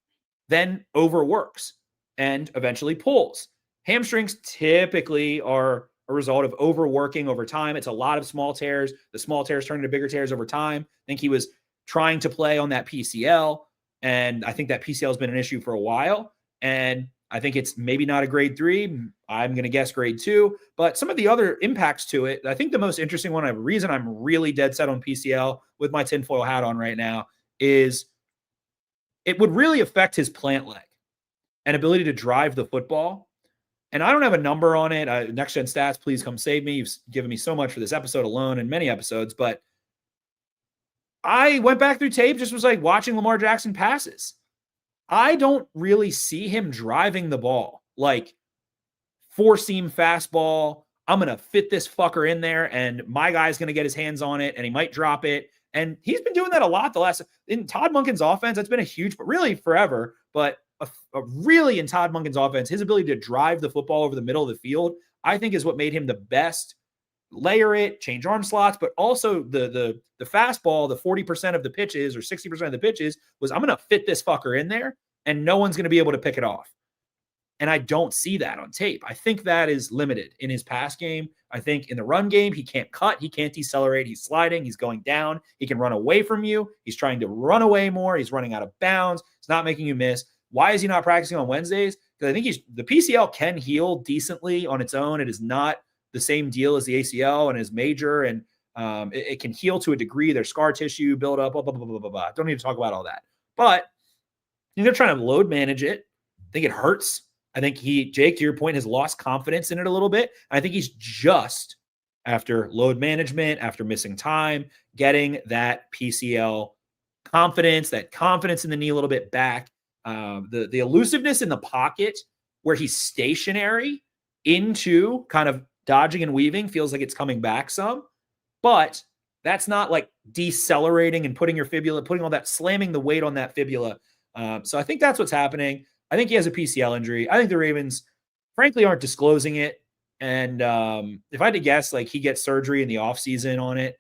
[SPEAKER 2] then overworks and eventually pulls. Hamstrings typically are a result of overworking over time. It's a lot of small tears. The small tears turn into bigger tears over time. I think he was trying to play on that PCL, and I think that PCL has been an issue for a while. And I think it's maybe not a grade 3. I'm going to guess grade 2. But some of the other impacts to it, I think the most interesting one, a reason I'm really dead set on PCL with my tinfoil hat on right now, is it would really affect his plant leg and ability to drive the football. And I don't have a number on it. Next Gen Stats, please come save me. You've given me so much for this episode alone and many episodes. But I went back through tape, just was like watching Lamar Jackson passes. I don't really see him driving the ball like 4-seam fastball. I'm going to fit this fucker in there, and my guy's going to get his hands on it, and he might drop it. And he's been doing that a lot in Todd Monken's offense. That's been a huge, but really forever. But really in Todd Monken's offense, his ability to drive the football over the middle of the field, I think is what made him the best. Layer it, change arm slots, but also the fastball, the 40% of the pitches or 60% of the pitches was, I'm going to fit this fucker in there and no one's going to be able to pick it off. And I don't see that on tape. I think that is limited in his pass game. I think in the run game, he can't cut. He can't decelerate. He's sliding. He's going down. He can run away from you. He's trying to run away more. He's running out of bounds. It's not making you miss. Why is he not practicing on Wednesdays? Because I think the PCL can heal decently on its own. It is not the same deal as the ACL and is major, and it can heal to a degree. There's scar tissue build up, blah, blah, blah, blah, blah, blah. Don't need to talk about all that. But they're trying to load manage it. I think it hurts. I think Jake, to your point, has lost confidence in it a little bit. I think he's just, after load management, after missing time, getting that PCL confidence, that confidence in the knee a little bit back. The elusiveness in the pocket where he's stationary into kind of dodging and weaving feels like it's coming back some, but that's not like decelerating and putting your fibula, putting all that, slamming the weight on that fibula. So I think that's what's happening. I think he has a PCL injury. I think the Ravens, frankly, aren't disclosing it. And if I had to guess, like he gets surgery in the offseason on it.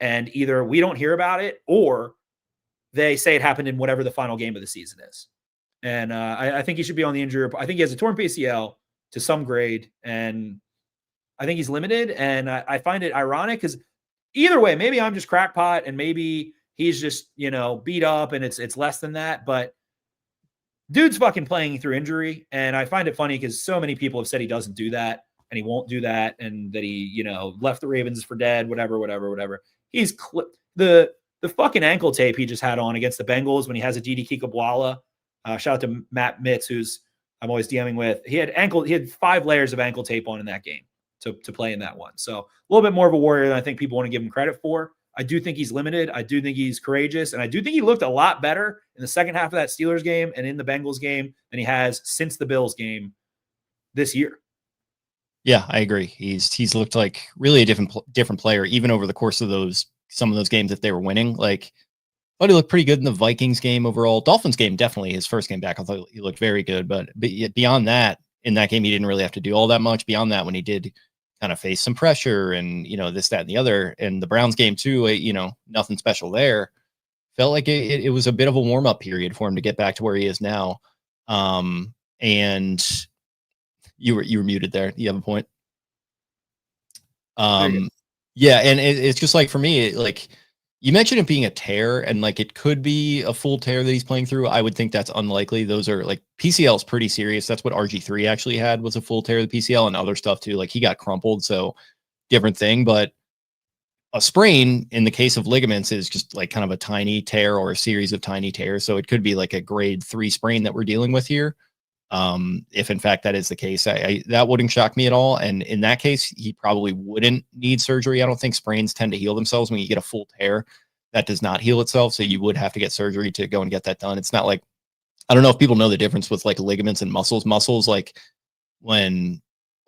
[SPEAKER 2] and either we don't hear about it or they say it happened in whatever the final game of the season is. And I think he should be on the injury report. I think he has a torn PCL to some grade, and I think he's limited. And I find it ironic because either way, maybe I'm just crackpot and maybe he's just, beat up and it's less than that. But dude's fucking playing through injury. And I find it funny because so many people have said he doesn't do that and he won't do that. And that he, left the Ravens for dead, whatever. He's the fucking ankle tape he just had on against the Bengals when he has a Didi Kikabwala. Shout out to Matt Mitz, who's I'm always DMing with. He had 5 layers of ankle tape on in that game to play in that one. So a little bit more of a warrior than I think people want to give him credit for. I do think he's limited. I do think he's courageous. And I do think he looked a lot better in the second half of that Steelers game and in the Bengals game than he has since the Bills game this year.
[SPEAKER 1] Yeah, I agree. He's looked like really a different player, even over the course of some of those games if they were winning. Like, I thought he looked pretty good in the Vikings game overall. Dolphins game, definitely his first game back, I thought he looked very good. But beyond that, in that game, he didn't really have to do all that much. Beyond that, when he did kind of face some pressure and, this, that, and the other, and the Browns game too, nothing special there. Felt like it was a bit of a warm-up period for him to get back to where he is now. And you were muted there. You have a point. Yeah, and it's just like for me, like you mentioned it being a tear, and like it could be a full tear that he's playing through. I would think that's unlikely. Those are like PCL is pretty serious. That's what RG3 actually had, was a full tear of the PCL, and other stuff too. Like he got crumpled, so different thing. But a sprain in the case of ligaments is just like kind of a tiny tear or a series of tiny tears. So it could be like a grade 3 sprain that we're dealing with here. If in fact that is the case, that wouldn't shock me at all. And in that case, he probably wouldn't need surgery. I don't think sprains tend to heal themselves. When you get a full tear, that does not heal itself. So you would have to get surgery to go and get that done. It's not like, I don't know if people know the difference with like ligaments and muscles, like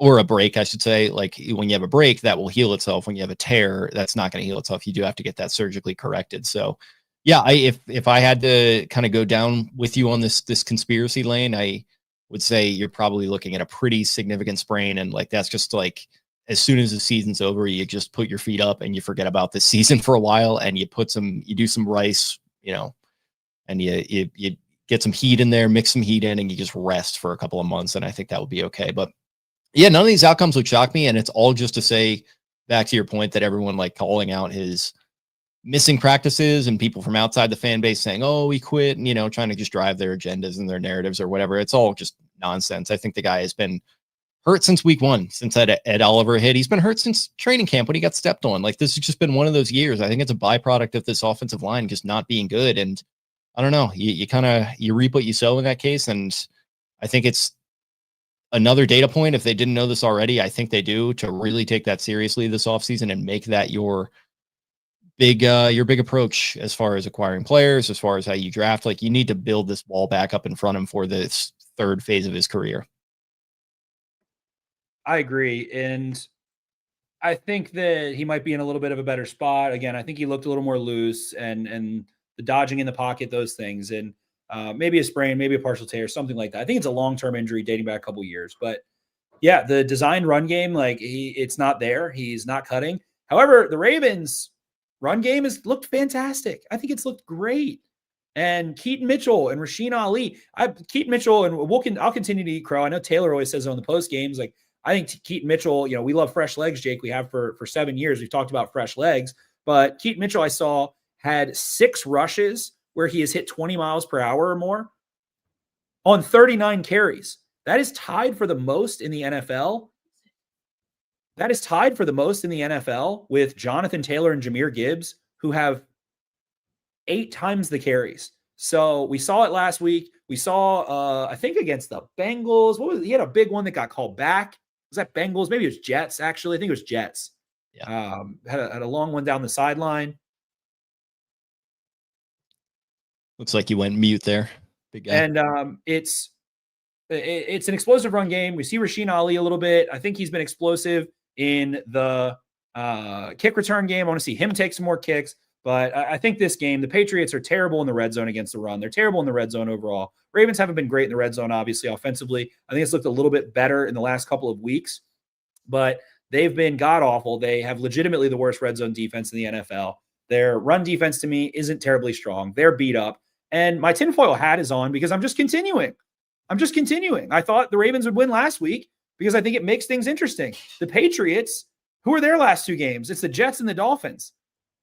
[SPEAKER 1] or a break, I should say, like when you have a break, that will heal itself. When you have a tear, that's not going to heal itself. You do have to get that surgically corrected. So yeah, if I had to kind of go down with you on this conspiracy lane, I would say you're probably looking at a pretty significant sprain. And like, that's just like, as soon as the season's over, you just put your feet up and you forget about this season for a while, and you do some rice, and you get some heat in there, mix some heat in, and you just rest for a couple of months. And I think that would be okay. But yeah, none of these outcomes would shock me. And it's all just to say, back to your point, that everyone like calling out his missing practices and people from outside the fan base saying, oh, he quit, and, trying to just drive their agendas and their narratives or whatever. It's all just nonsense. I think the guy has been hurt since week 1, since Ed Oliver hit. He's been hurt since training camp when he got stepped on. Like, this has just been one of those years. I think it's a byproduct of this offensive line just not being good. And I don't know, you reap what you sow in that case. And I think it's another data point. If they didn't know this already, I think they do, to really take that seriously this offseason and make that your big approach as far as acquiring players, as far as how you draft. Like, you need to build this wall back up in front of him for this third phase of his career.
[SPEAKER 2] I agree. And I think that he might be in a little bit of a better spot. Again, I think he looked a little more loose and the dodging in the pocket, those things. And maybe a sprain, maybe a partial tear, something like that. I think it's a long-term injury dating back a couple years. But yeah, the designed run game, like it's not there. He's not cutting. However, the Ravens run game has looked fantastic. I think it's looked great. And Keaton Mitchell and Rasheen Ali. Keaton Mitchell, and I'll continue to eat crow. I know Taylor always says it on the post games. Like, I think Keaton Mitchell, we love fresh legs, Jake. We have for 7 years. We've talked about fresh legs. But Keaton Mitchell, I saw, had 6 rushes where he has hit 20 miles per hour or more on 39 carries. That is tied for the most in the NFL. That is tied for the most in the NFL with Jonathan Taylor and Jahmyr Gibbs, who have 8 times the carries. So we saw it last week. We saw, I think, against the Bengals. What was it? He had a big one that got called back. Was that Bengals? Maybe it was Jets, actually. I think it was Jets.
[SPEAKER 1] Yeah.
[SPEAKER 2] Had a long one down the sideline.
[SPEAKER 1] Looks like you went mute there, big guy.
[SPEAKER 2] And it's an explosive run game. We see Rasheen Ali a little bit. I think he's been explosive in the kick return game. I want to see him take some more kicks. But I think this game, the Patriots are terrible in the red zone against the run. They're terrible in the red zone overall. Ravens haven't been great in the red zone, obviously, offensively. I think it's looked a little bit better in the last couple of weeks. But they've been god awful. They have legitimately the worst red zone defense in the NFL. Their run defense to me isn't terribly strong. They're beat up. And my tinfoil hat is on because I'm just continuing. I thought the Ravens would win last week because I think it makes things interesting. The Patriots, who are their last 2 games? It's the Jets and the Dolphins.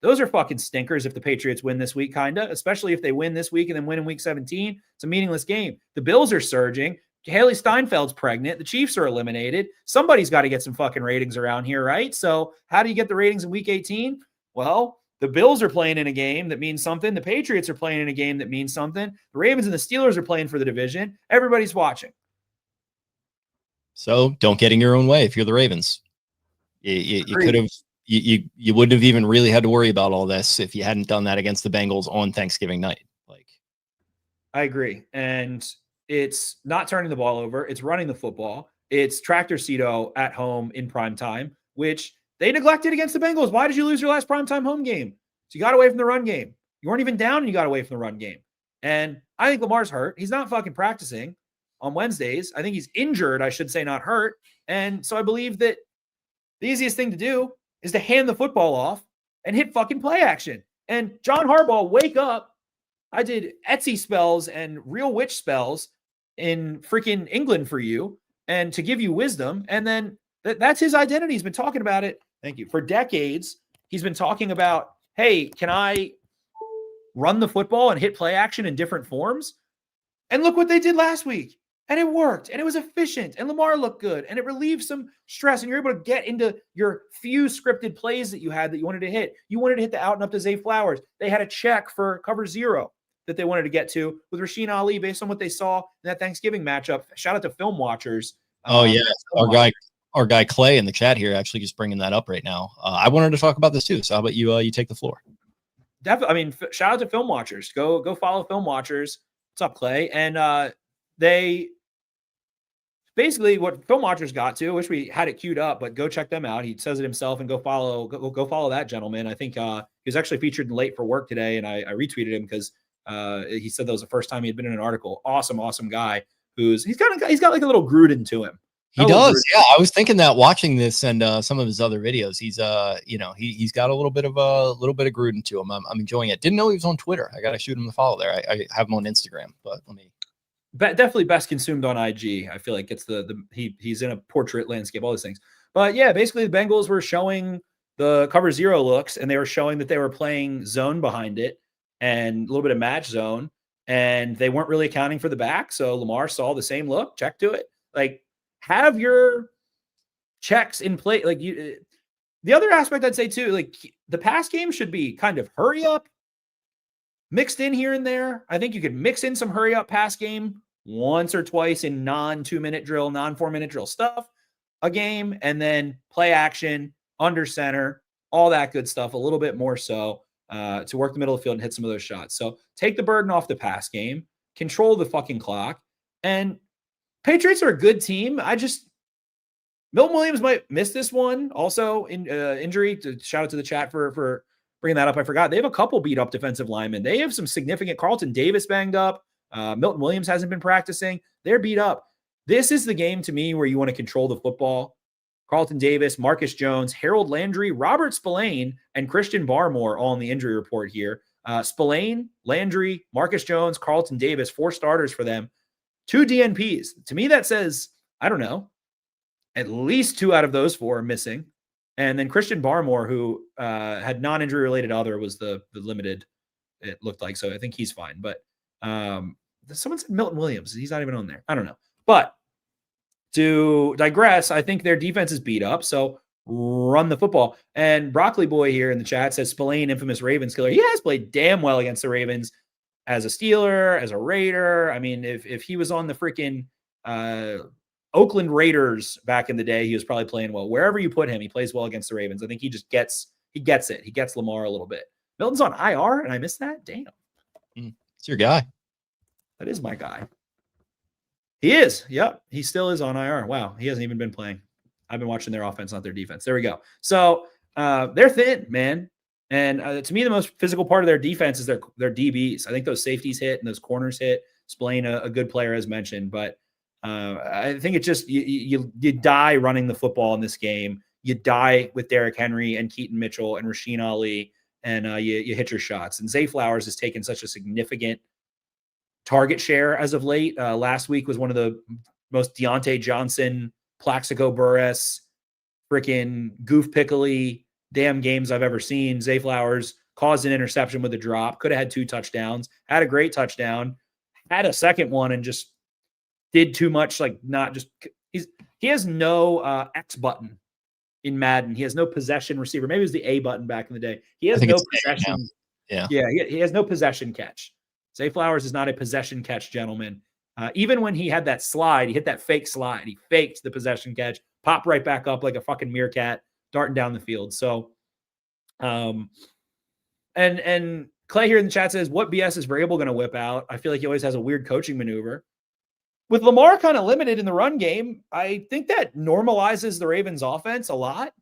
[SPEAKER 2] Those are fucking stinkers if the Patriots win this week, kind of, especially if they win this week and then win in week 17. It's a meaningless game. The Bills are surging. Haley Steinfeld's pregnant. The Chiefs are eliminated. Somebody's got to get some fucking ratings around here, right? So how do you get the ratings in week 18? Well, the Bills are playing in a game that means something. The Patriots are playing in a game that means something. The Ravens and the Steelers are playing for the division. Everybody's watching.
[SPEAKER 1] So don't get in your own way if you're the Ravens. You could have, you wouldn't have even really had to worry about all this if you hadn't done that against the Bengals on Thanksgiving night. Like,
[SPEAKER 2] I agree. And it's not turning the ball over. It's running the football. It's Tractor Cito at home in prime time, which they neglected against the Bengals. Why did you lose your last primetime home game? So you got away from the run game. You weren't even down and you got away from the run game. And I think Lamar's hurt. He's not fucking practicing on Wednesdays. I think he's injured, I should say, not hurt. And so I believe that the easiest thing to do is to hand the football off and hit fucking play action. And John Harbaugh, wake up. I did Etsy spells and real witch spells in freaking England for you and to give you wisdom. And then that's his identity. He's been talking about it. Thank you. For decades, he's been talking about, hey, can I run the football and hit play action in different forms? And look what they did last week. And it worked. And it was efficient. And Lamar looked good. And it relieved some stress. And you're able to get into your few scripted plays that you had that you wanted to hit. You wanted to hit the out and up to Zay Flowers. They had a check for cover 0 that they wanted to get to with Rasheen Ali based on what they saw in that Thanksgiving matchup. Shout out to film watchers.
[SPEAKER 1] Oh, yeah. Our guy Clay in the chat here actually just bringing that up right now. I wanted to talk about this too. So how about you take the floor?
[SPEAKER 2] Definitely. I mean, shout out to film watchers. Go follow film watchers. What's up, Clay? And they basically what film watchers got to. I wish we had it queued up, but go check them out. He says it himself, and go follow that gentleman. I think he was actually featured in Late for Work today, and I retweeted him because he said that was the first time he had been in an article. Awesome guy. He's got like a little Gruden to him.
[SPEAKER 1] He does. Yeah. I was thinking that watching this and some of his other videos, he's he's got a little bit of Gruden to him. I'm enjoying it. Didn't know he was on Twitter. I got to shoot him the follow there. I have him on Instagram, but let me.
[SPEAKER 2] Definitely best consumed on IG. I feel like it's he's in a portrait landscape, all these things. But yeah, basically the Bengals were showing the cover 0 looks, and they were showing that they were playing zone behind it and a little bit of match zone, and they weren't really accounting for the back. So Lamar saw the same look, check to it. Like, have your checks in play. Like, the other aspect I'd say too, like the pass game should be kind of hurry up mixed in here and there. I think you could mix in some hurry up pass game once or twice in non 2-minute drill, non 4-minute drill stuff a game, and then play action under center, all that good stuff, a little bit more so to work the middle of the field and hit some of those shots. So take the burden off the pass game, control the fucking clock, and Patriots are a good team. Milton Williams might miss this one. Also, in injury. Shout out to the chat for bringing that up. I forgot they have a couple beat up defensive linemen. They have some significant. Carlton Davis banged up. Milton Williams hasn't been practicing. They're beat up. This is the game to me where you want to control the football. Carlton Davis, Marcus Jones, Harold Landry, Robert Spillane, and Christian Barmore all in the injury report here. Spillane, Landry, Marcus Jones, Carlton Davis, 4 starters for them. 2 DNPs. To me, that says, I don't know, at least 2 out of those 4 are missing. And then Christian Barmore, who had non-injury related other, was the limited, it looked like. So I think he's fine. But someone said Milton Williams. He's not even on there. I don't know. But to digress, I think their defense is beat up. So run the football. And Broccoli Boy here in the chat says Spillane, infamous Ravens killer. He has played damn well against the Ravens. As a Steeler, as a Raider. I mean, if he was on the freaking Oakland Raiders back in the day, he was probably playing well. Wherever you put him, he plays well against the Ravens. I think he gets it. He gets Lamar a little bit. Milton's on IR, and I missed that? Damn.
[SPEAKER 1] It's your guy.
[SPEAKER 2] That is my guy. He is. Yep. He still is on IR. Wow. He hasn't even been playing. I've been watching their offense, not their defense. There we go. So they're thin, man. And to me, the most physical part of their defense is their DBs. I think those safeties hit and those corners hit. Spillane, a good player, as mentioned. But I think it's just you die running the football in this game. you die with Derrick Henry and Keaton Mitchell and Rasheen Ali, and you hit your shots. And Zay Flowers has taken such a significant target share as of late. Last week was one of the most Deontay Johnson, Plaxico Burress, freaking Goof Pickly damn games I've ever seen. Zay Flowers caused an interception with a drop, could have had 2 touchdowns, had a great touchdown, had a second one, and just did too much. Like, not just, he has no X button in Madden. He has no possession receiver. Maybe it was the A button back in the day. He has no possession.
[SPEAKER 1] Yeah.
[SPEAKER 2] He has no possession catch. Zay Flowers is not a possession catch gentleman. Even when he had that slide, he hit that fake slide. He faked the possession catch, popped right back up like a fucking meerkat, darting down the field. So, and Clay here in the chat says, what BS is Vrabel going to whip out? I feel like he always has a weird coaching maneuver. With Lamar kind of limited in the run game, I think that normalizes the Ravens offense a lot.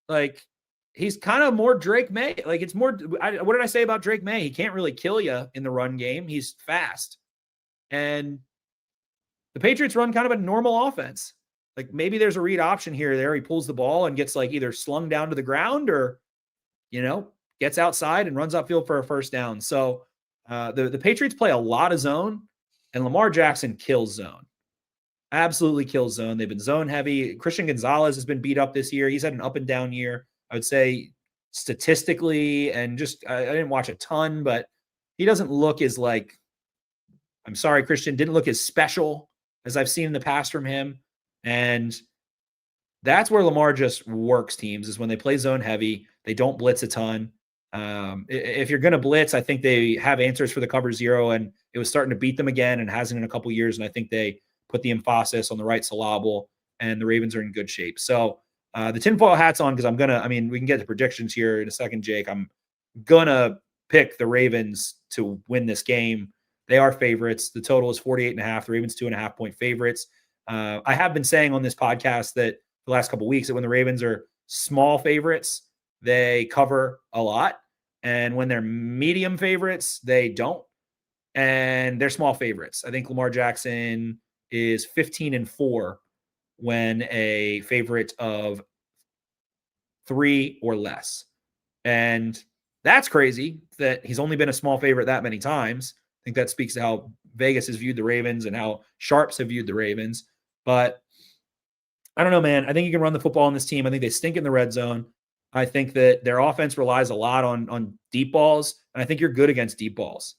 [SPEAKER 2] Like, he's kind of more Drake Maye. Like, it's more, what did I say about Drake Maye? He can't really kill you in the run game. He's fast. And the Patriots run kind of a normal offense. Like, maybe there's a read option here or there. He pulls the ball and gets like either slung down to the ground or, gets outside and runs upfield for a first down. So the Patriots play a lot of zone, and Lamar Jackson kills zone. Absolutely kills zone. They've been zone heavy. Christian Gonzalez has been beat up this year. He's had an up and down year, I would say, statistically, and just I didn't watch a ton, but he doesn't look as like, I'm sorry, Christian, didn't look as special as I've seen in the past from him. And that's where Lamar just works teams, is when they play zone heavy. They don't blitz a ton. If you're going to blitz, I think they have answers for the cover zero, and it was starting to beat them again and hasn't in a couple years. And I think they put the emphasis on the right syllable, and the Ravens are in good shape. So the tinfoil hat's on, because we can get to predictions here in a second, Jake. I'm going to pick the Ravens to win this game. They are favorites. The total is 48.5. The Ravens 2.5-point favorites. I have been saying on this podcast that the last couple of weeks that when the Ravens are small favorites, they cover a lot. And when they're medium favorites, they don't. And they're small favorites. I think Lamar Jackson is 15-4 when a favorite of 3 or less. And that's crazy that he's only been a small favorite that many times. I think that speaks to how Vegas has viewed the Ravens and how sharps have viewed the Ravens. But I don't know, man. I think you can run the football on this team. I think they stink in the red zone. I think that their offense relies a lot on deep balls, and I think you're good against deep balls.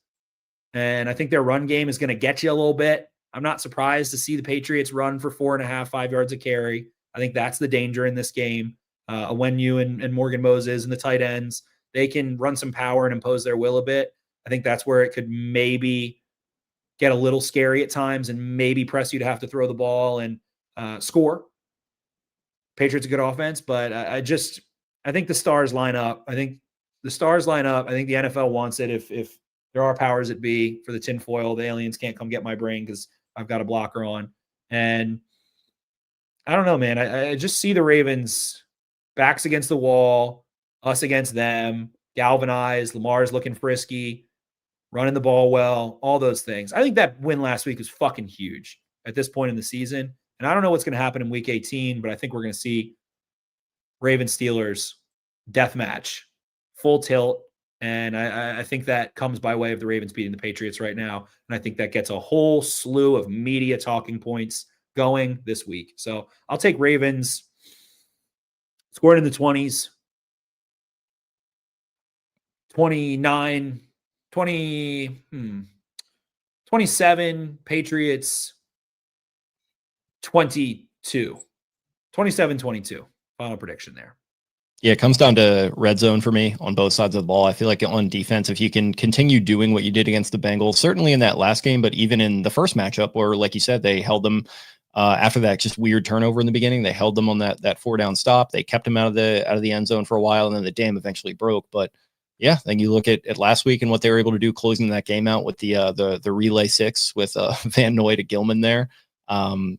[SPEAKER 2] And I think their run game is going to get you a little bit. I'm not surprised to see the Patriots run for 4.5, 5 yards a carry. I think that's the danger in this game. When you and Morgan Moses and the tight ends, they can run some power and impose their will a bit. I think that's where it could maybe get a little scary at times and maybe press you to have to throw the ball and score. Patriots a good offense, but I think the stars line up. I think the NFL wants it. If there are powers that be for the tinfoil, the aliens can't come get my brain because I've got a blocker on. And I don't know, man. I just see the Ravens backs against the wall, us against them, galvanized. Lamar's looking frisky, running the ball well, all those things. I think that win last week was fucking huge at this point in the season. And I don't know what's going to happen in week 18, but I think we're going to see Ravens Steelers death match, full tilt. And I think that comes by way of the Ravens beating the Patriots right now. And I think that gets a whole slew of media talking points going this week. So I'll take Ravens scored in the 20s, 29, 20, 27, Patriots 22, 27-22. Final prediction there.
[SPEAKER 1] Yeah, it comes down to red zone for me on both sides of the ball. I feel like on defense, if you can continue doing what you did against the Bengals, certainly in that last game, but even in the first matchup where, like you said, they held them after that just weird turnover in the beginning, they held them on that 4-down stop. They kept them out of the end zone for a while, and then the dam eventually broke. But yeah, then you look at last week and what they were able to do closing that game out with the relay 6 with Van Noy to Gilman there.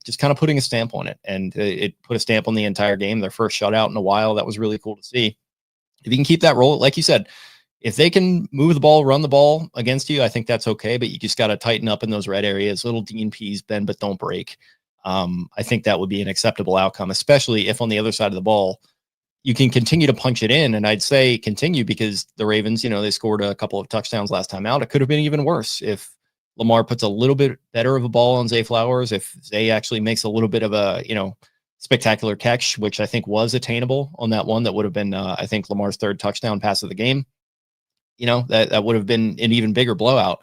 [SPEAKER 1] Just kind of putting a stamp on it, and it put a stamp on the entire game. Their first shutout in a while. That was really cool to see. If you can keep that roll, like you said, if they can move the ball, run the ball against you, I think that's okay, but you just got to tighten up in those red areas. Little Dean Pease, bend but don't break. I think that would be an acceptable outcome, especially if on the other side of the ball, you can continue to punch it in. And I'd say continue because the Ravens, they scored a couple of touchdowns last time out. It could have been even worse if Lamar puts a little bit better of a ball on Zay Flowers, if Zay actually makes a little bit of a, spectacular catch, which I think was attainable on that one. That would have been, I think, Lamar's third touchdown pass of the game. That would have been an even bigger blowout.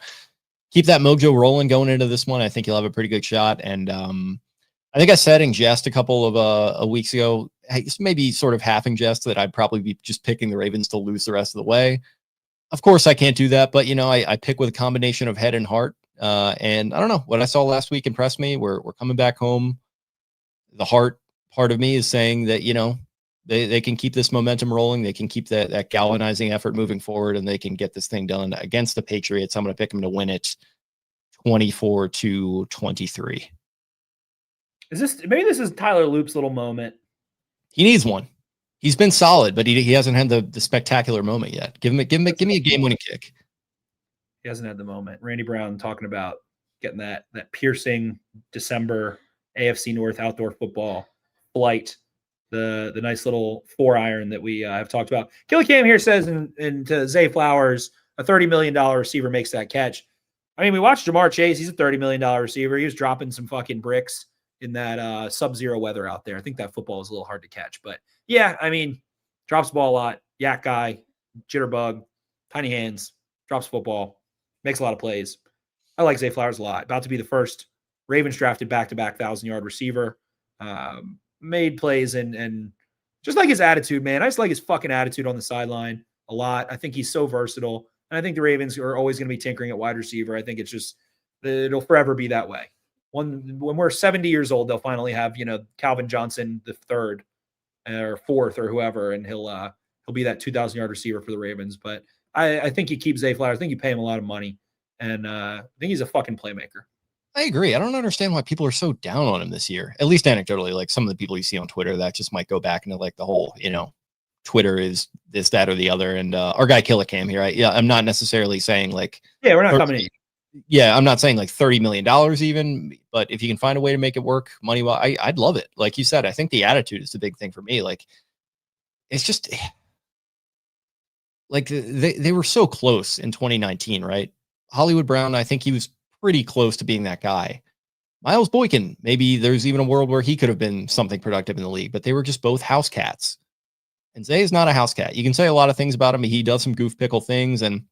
[SPEAKER 1] Keep that mojo rolling going into this one. I think you'll have a pretty good shot. And I think I said in jest a couple of weeks ago, maybe sort of half in jest, that I'd probably be just picking the Ravens to lose the rest of the way. Of course, I can't do that, but I pick with a combination of head and heart. And I don't know, what I saw last week impressed me. We're coming back home. The heart part of me is saying that they can keep this momentum rolling. They can keep that galvanizing effort moving forward, and they can get this thing done against the Patriots. I'm going to pick them to win it 24-23.
[SPEAKER 2] Maybe this is Tyler Louque's little moment?
[SPEAKER 1] He needs one. He's been solid, but he hasn't had the spectacular moment yet. Give me a game-winning kick.
[SPEAKER 2] He hasn't had the moment. Randy Brown talking about getting that piercing December AFC North outdoor football flight, the nice little 4-iron that we have talked about. Killicam here says, to Zay Flowers, a $30 million receiver makes that catch. I mean, we watched Jamar Chase. He's a $30 million receiver. He was dropping some fucking bricks in that sub-zero weather out there. I think that football is a little hard to catch. But, yeah, I mean, drops the ball a lot. Yak guy, jitterbug, tiny hands, drops football, makes a lot of plays. I like Zay Flowers a lot. About to be the first Ravens drafted back-to-back 1,000-yard receiver. Made plays and just like his attitude, man. I just like his fucking attitude on the sideline a lot. I think he's so versatile. And I think the Ravens are always going to be tinkering at wide receiver. I think it's just, it'll forever be that way. When we're 70 years old, they'll finally have, Calvin Johnson the third or fourth or whoever, and he'll be that 2,000-yard receiver for the Ravens. But I think you keep Zay Flowers. I think you pay him a lot of money. And I think he's a fucking playmaker.
[SPEAKER 1] I agree. I don't understand why people are so down on him this year, at least anecdotally. Like some of the people you see on Twitter, that just might go back into like the whole, Twitter is this, that, or the other. And our guy Killicam here, I'm not necessarily saying like,
[SPEAKER 2] yeah, we're not coming in.
[SPEAKER 1] Yeah, I'm not saying like $30 million even, but if you can find a way to make it work money, well, I'd love it. Like you said, I think the attitude is the big thing for me. Like, it's just like they were so close in 2019, right? Hollywood Brown, I think he was pretty close to being that guy. Miles Boykin, maybe there's even a world where he could have been something productive in the league, but they were just both house cats. And Zay is not a house cat. You can say a lot of things about him. He does some goof pickle things, and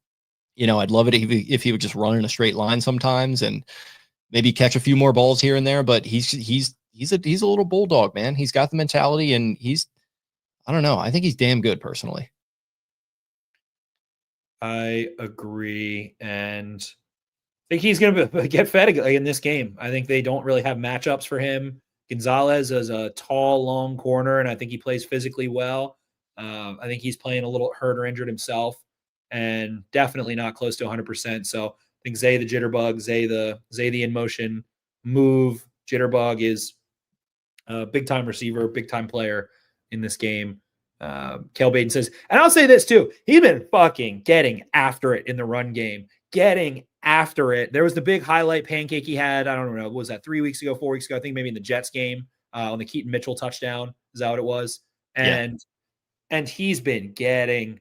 [SPEAKER 1] I'd love it if he would just run in a straight line sometimes and maybe catch a few more balls here and there. But he's a little bulldog, man. He's got the mentality, and I don't know. I think he's damn good personally.
[SPEAKER 2] I agree, and I think he's going to get fed in this game. I think they don't really have matchups for him. Gonzalez is a tall, long corner, and I think he plays physically well. I think he's playing a little hurt or injured himself, and definitely not close to 100%. So I think Zay the jitterbug, Zay the in motion move jitterbug is a big time receiver, big time player in this game. Kel Baden says, and I'll say this too, he's been fucking getting after it in the run game, getting after it. There was the big highlight pancake he had. I don't know. What was that 3 weeks ago, 4 weeks ago? I think maybe in the Jets game on the Keaton Mitchell touchdown. Is that what it was? And he's been getting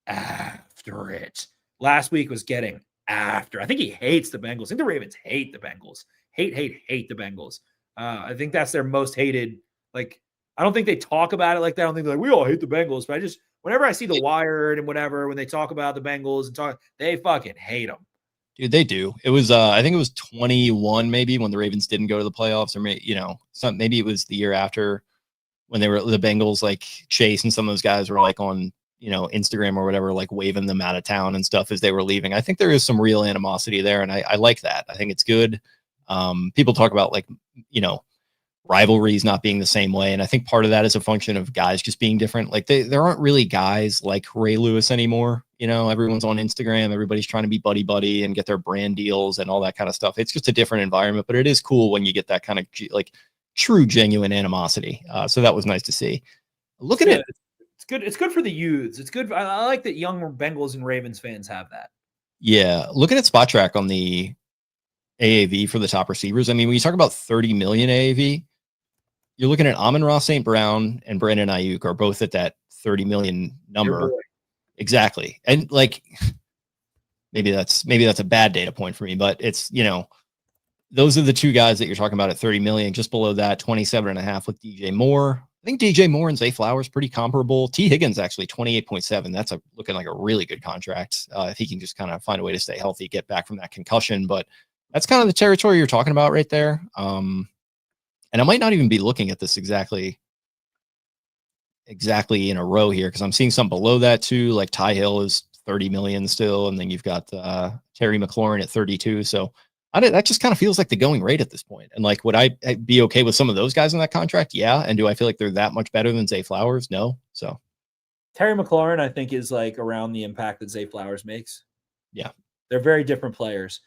[SPEAKER 2] after it. Last week was getting after. I think he hates the Bengals. I think the Ravens hate the Bengals. Hate the Bengals. I think that's their most hated. Like, I don't think they talk about it like that. I don't think they're like, we all hate the Bengals. But whenever I see the Wired and whatever, when they talk about the Bengals and they fucking hate them.
[SPEAKER 1] Dude, they do. It was, I think it was 21 maybe when the Ravens didn't go to the playoffs, or maybe it was the year after when they were the Bengals, like Chase and some of those guys were like on, Instagram or whatever, like waving them out of town and stuff as they were leaving. I think there is some real animosity there, and I like that. I think it's good. People talk about like, rivalries not being the same way, and I think part of that is a function of guys just being different. Like there aren't really guys like Ray Lewis anymore. Everyone's on Instagram, everybody's trying to be buddy and get their brand deals and all that kind of stuff. It's just a different environment, but it is cool when you get that kind of like true genuine animosity. So that was nice to see. Look at it.
[SPEAKER 2] It's good. It's good for the youths. It's good. I like that young Bengals and Ravens fans have that.
[SPEAKER 1] Yeah. Looking at Spot Track on the AAV for the top receivers. I mean, when you talk about 30 million AAV, you're looking at Amon-Ra St. Brown and Brandon Ayuk are both at that 30 million number. Exactly. And like, maybe that's a bad data point for me, but it's, those are the two guys that you're talking about at 30 million. Just below that, 27.5 with DJ Moore. I think DJ Moore and Zay Flowers pretty comparable. T. Higgins actually 28.7. That's looking like a really good contract. If he can just kind of find a way to stay healthy, get back from that concussion. But that's kind of the territory you're talking about right there. And I might not even be looking at this exactly in a row here, because I'm seeing some below that too. Like Ty Hill is 30 million still, and then you've got Terry McLaurin at 32. So that just kind of feels like the going rate at this point. And like, would I be okay with some of those guys in that contract? Yeah. And do I feel like they're that much better than Zay Flowers? No. So
[SPEAKER 2] Terry McLaurin, I think, is like around the impact that Zay Flowers makes.
[SPEAKER 1] Yeah.
[SPEAKER 2] They're very different players.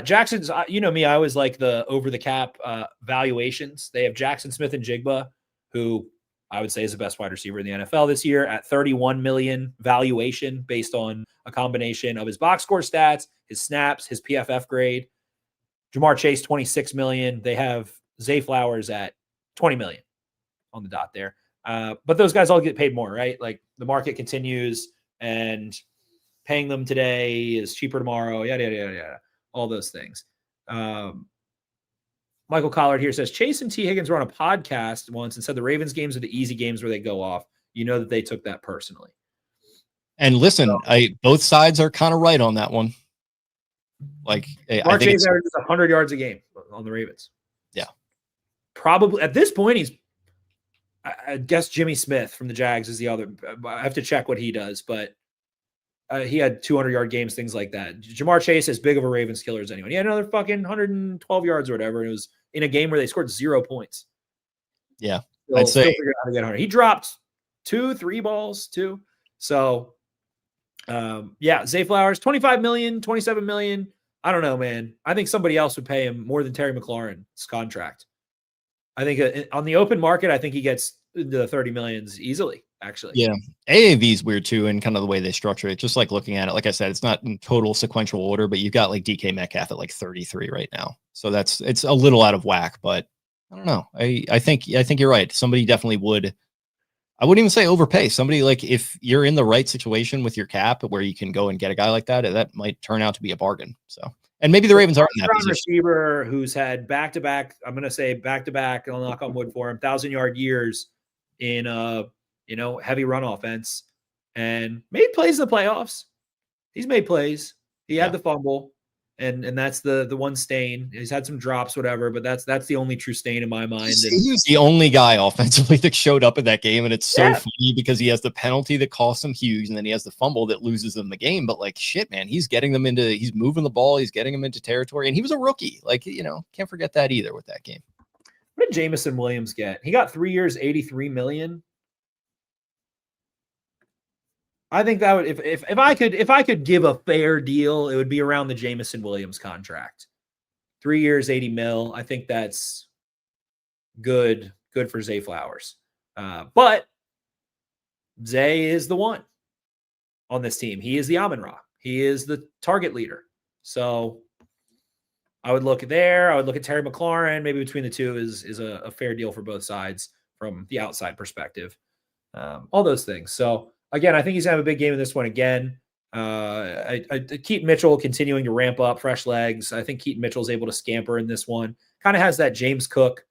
[SPEAKER 2] Jackson's, me, I always like the over the cap valuations. They have Jackson Smith and Jigba, who I would say is the best wide receiver in the NFL this year, at 31 million valuation based on a combination of his box score stats, his snaps, his PFF grade. Jamar Chase, 26 million. They have Zay Flowers at 20 million on the dot there. But those guys all get paid more, right? Like the market continues, and paying them today is cheaper tomorrow. Yada, yada, yada, yada. All those things. Michael Collard here says, Chase and T. Higgins were on a podcast once and said the Ravens games are the easy games where they go off. You know that they took that personally.
[SPEAKER 1] And listen, both sides are kind of right on that one. Like, I think
[SPEAKER 2] Chase averages 100 yards a game on the Ravens.
[SPEAKER 1] Yeah.
[SPEAKER 2] Probably at this point, I guess Jimmy Smith from the Jags is the other. I have to check what he does, but he had 200-yard games, things like that. Jamar Chase, as big of a Ravens killer as anyone. He had another fucking 112 yards or whatever. And it was in a game where they scored 0 points.
[SPEAKER 1] Yeah.
[SPEAKER 2] I'd say figure out how to get 100. He dropped 2-3 balls too. So, Zay Flowers, 25 million, 27 million. I don't know, man. I think somebody else would pay him more than Terry McLaurin's contract. I think on the open market, I think he gets the 30 millions easily, actually.
[SPEAKER 1] Yeah. AAV is weird too, and kind of the way they structure it. Just like looking at it, like I said, it's not in total sequential order, but you've got like DK Metcalf at like 33 right now. So it's a little out of whack, but I don't know. I think you're right. Somebody definitely would. I wouldn't even say overpay. Somebody, like, if you're in the right situation with your cap where you can go and get a guy like that might turn out to be a bargain. So, and maybe the Ravens aren't in that position.
[SPEAKER 2] Receiver who's had back-to-back, I'm going to say back-to-back, I'll knock on wood for him, 1,000-yard years in heavy run offense, and made plays in the playoffs. He's made plays. He had the fumble. And that's the one stain. He's had some drops, whatever, but that's the only true stain in my mind.
[SPEAKER 1] He was the only guy offensively that showed up in that game, and it's so funny because he has the penalty that costs him huge, and then he has the fumble that loses them the game. But like, shit, man, he's moving the ball, he's getting them into territory, and he was a rookie. Like, can't forget that either with that game.
[SPEAKER 2] What did Jamison Williams get? He got 3 years, 83 million. I think that would, if I could give a fair deal, it would be around the Jamison Williams contract. 3 years, 80 mil. I think that's good for Zay Flowers. But Zay is the one on this team. He is the Amon-Ra. He is the target leader. So I would look there. I would look at Terry McLaurin. Maybe between the two is a fair deal for both sides from the outside perspective. All those things. So again, I think he's going to have a big game in this one again. Keaton Mitchell continuing to ramp up, fresh legs. I think Keaton Mitchell is able to scamper in this one. Kind of has that James Cook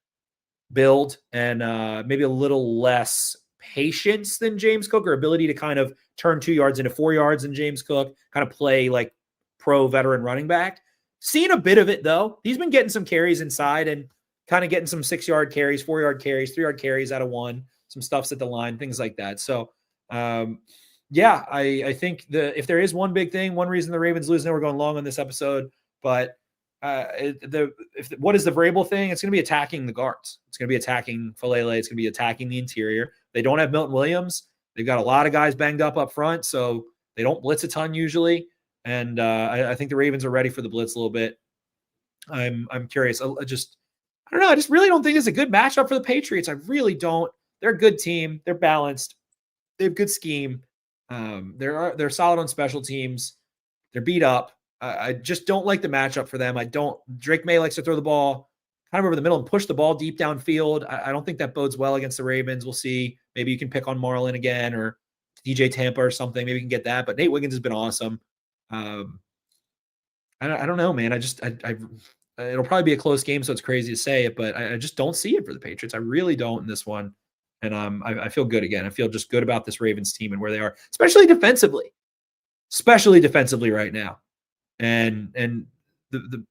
[SPEAKER 2] build and maybe a little less patience than James Cook, or ability to kind of turn 2 yards into 4 yards than James Cook, kind of play like pro veteran running back. Seeing a bit of it, though. He's been getting some carries inside and kind of getting some 6-yard carries, 4-yard carries, 3-yard carries out of one, some stuffs at the line, things like that. So, I think if there is one big thing, one reason the Ravens lose, now we're going long on this episode, but what is the Vrabel thing? It's going to be attacking the guards. It's going to be attacking Falele. It's going to be attacking the interior. They don't have Milton Williams. They've got a lot of guys banged up front, so they don't blitz a ton usually. And I think the Ravens are ready for the blitz a little bit. I'm curious. I don't know. I just really don't think it's a good matchup for the Patriots. I really don't. They're a good team. They're balanced. They have good scheme. They're solid on special teams. They're beat up. I just don't like the matchup for them. Drake Maye likes to throw the ball kind of over the middle and push the ball deep downfield. I don't think that bodes well against the Ravens. We'll see. Maybe you can pick on Marlon again or DJ Tampa or something. Maybe you can get that. But Nate Wiggins has been awesome. I don't know, man. It'll probably be a close game, so it's crazy to say it, but I just don't see it for the Patriots. I really don't in this one. And I feel good again. I feel just good about this Ravens team and where they are, especially defensively right now. And the